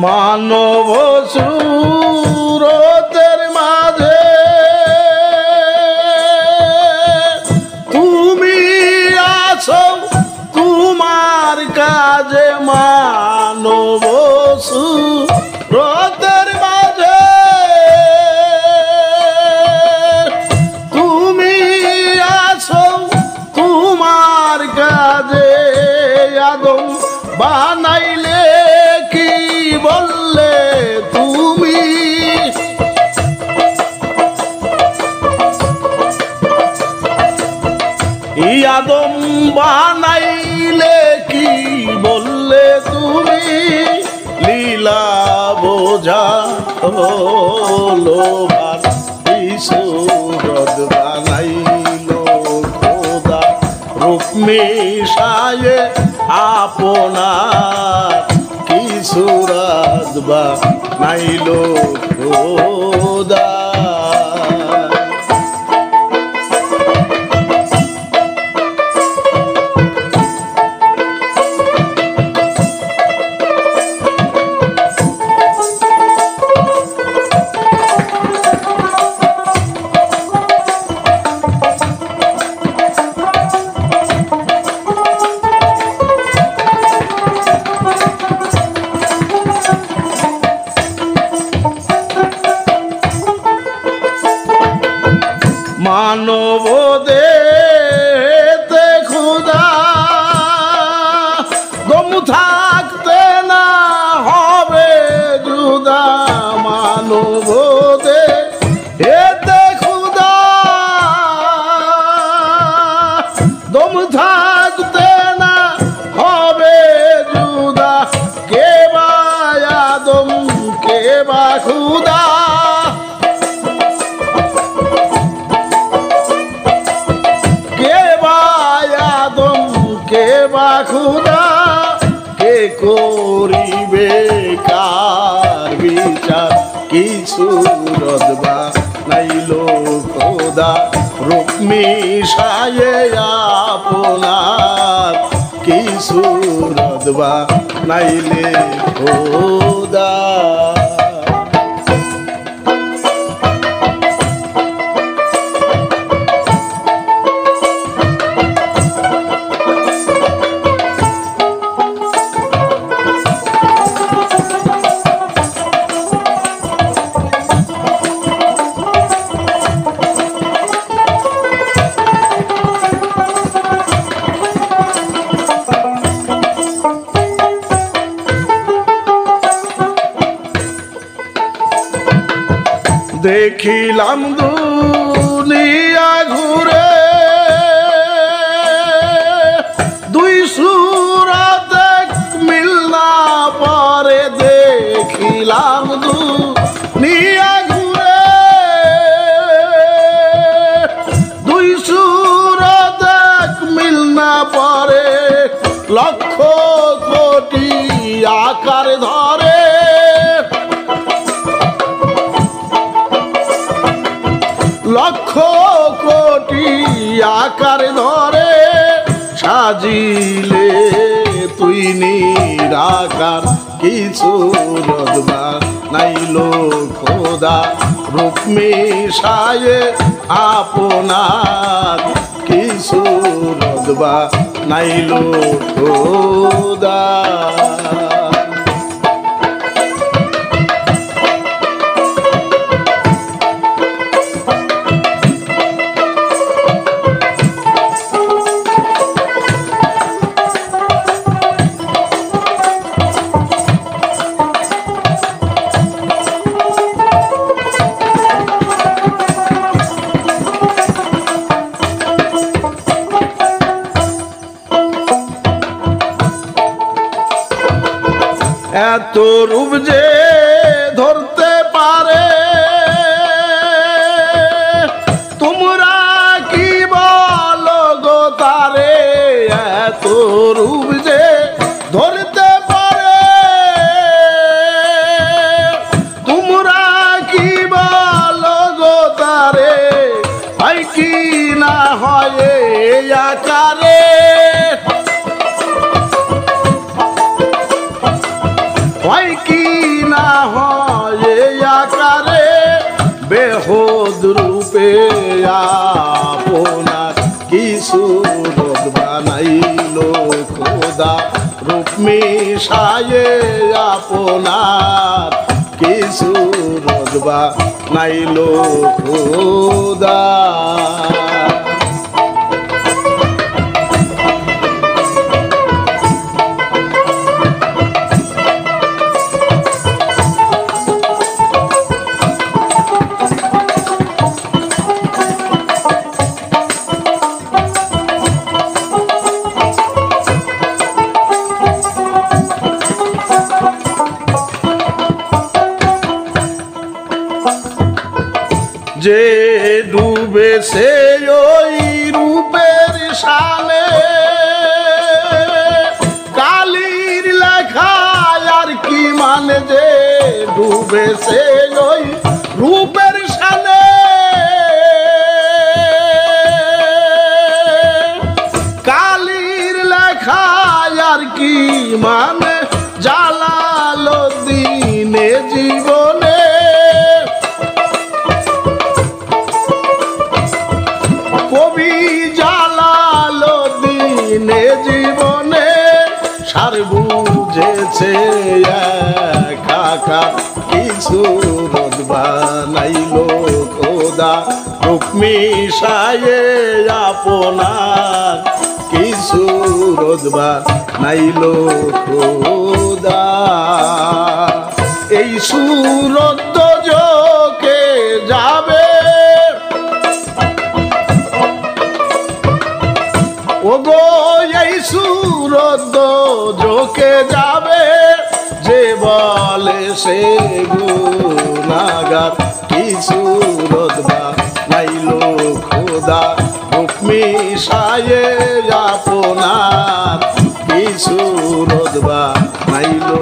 মানব সুরতের মাঝে তুমি আছো তোমার কাজে। মানব সুরতের মাঝে তুমি আছো তোমার কাজে। আদম বানাইলে কি বললে তুমি বানাইলে কি বললে তুমি লীলা বোঝা হলো সুরত বানাইলো খোদা রূপ মিশায়ে আপনার কি সুরত বানাইলো খোদা মানব দেতে খুদা দম থাকতে না হবে জুদা মানব দেতে খুদা দম থাকতে না হবে জুদা কে বা আদম কে বা খুদা খুদা কে করিবে কার বিচার কি সুরত বানাইলো খোদা রূপ মিশায়ে আপনার কি সুরত বানাইলে খোদা দেখিলাম দুনিয়া ঘুরে দুই সুরত মিল না পারে দেখিলাম দুনিয়া ঘুরে দুই সুরত মিল না পারে লক্ষ কোটি আকার ধরে লক্ষ কোটি আকার ধরে সাজিলে তুই নিরাকার কিছু রদ বানাইলো খোদা রূপ মিশায়ে আপনার কিছু রদ বানাইলো খোদা এত রূপ যে ধরতে পারে তোমরা কি বলো গো তারে এত রূপ যে ধরতে পারে তোমরা কি বলো গো তারে হয় কি না হয় আকারে হয় কি না হয় আকারে বেহদ রূপে আপনার কি সুরত বানাইলো খোদা রূপ মিশায়ে আপনার কি সুরত বানাইলো খোদা ডুবেছে ওই রূপের শানে কালির লেখা আর কি মানে যে ডুবেছে ওই রূপের শানে কালির লেখা আর কি মানে জালালউদ্দিনে জীবনে কবি জালালউদ্দিনে জীবনে সার বুঝেছে একা কিছু রোদ বানাইলো খোদা রূপ মিশায়ে আপনার কিছু রোদ বানাইলো খোদা এই সুরত যোকে যাবে ওগো এই সুরত যোকে যাবে যে বলে সে গুনাহগার কিছু রোদ বানাইলো খোদা রূপ মিশায়ে আপনার কিছু রোদ বানাইলো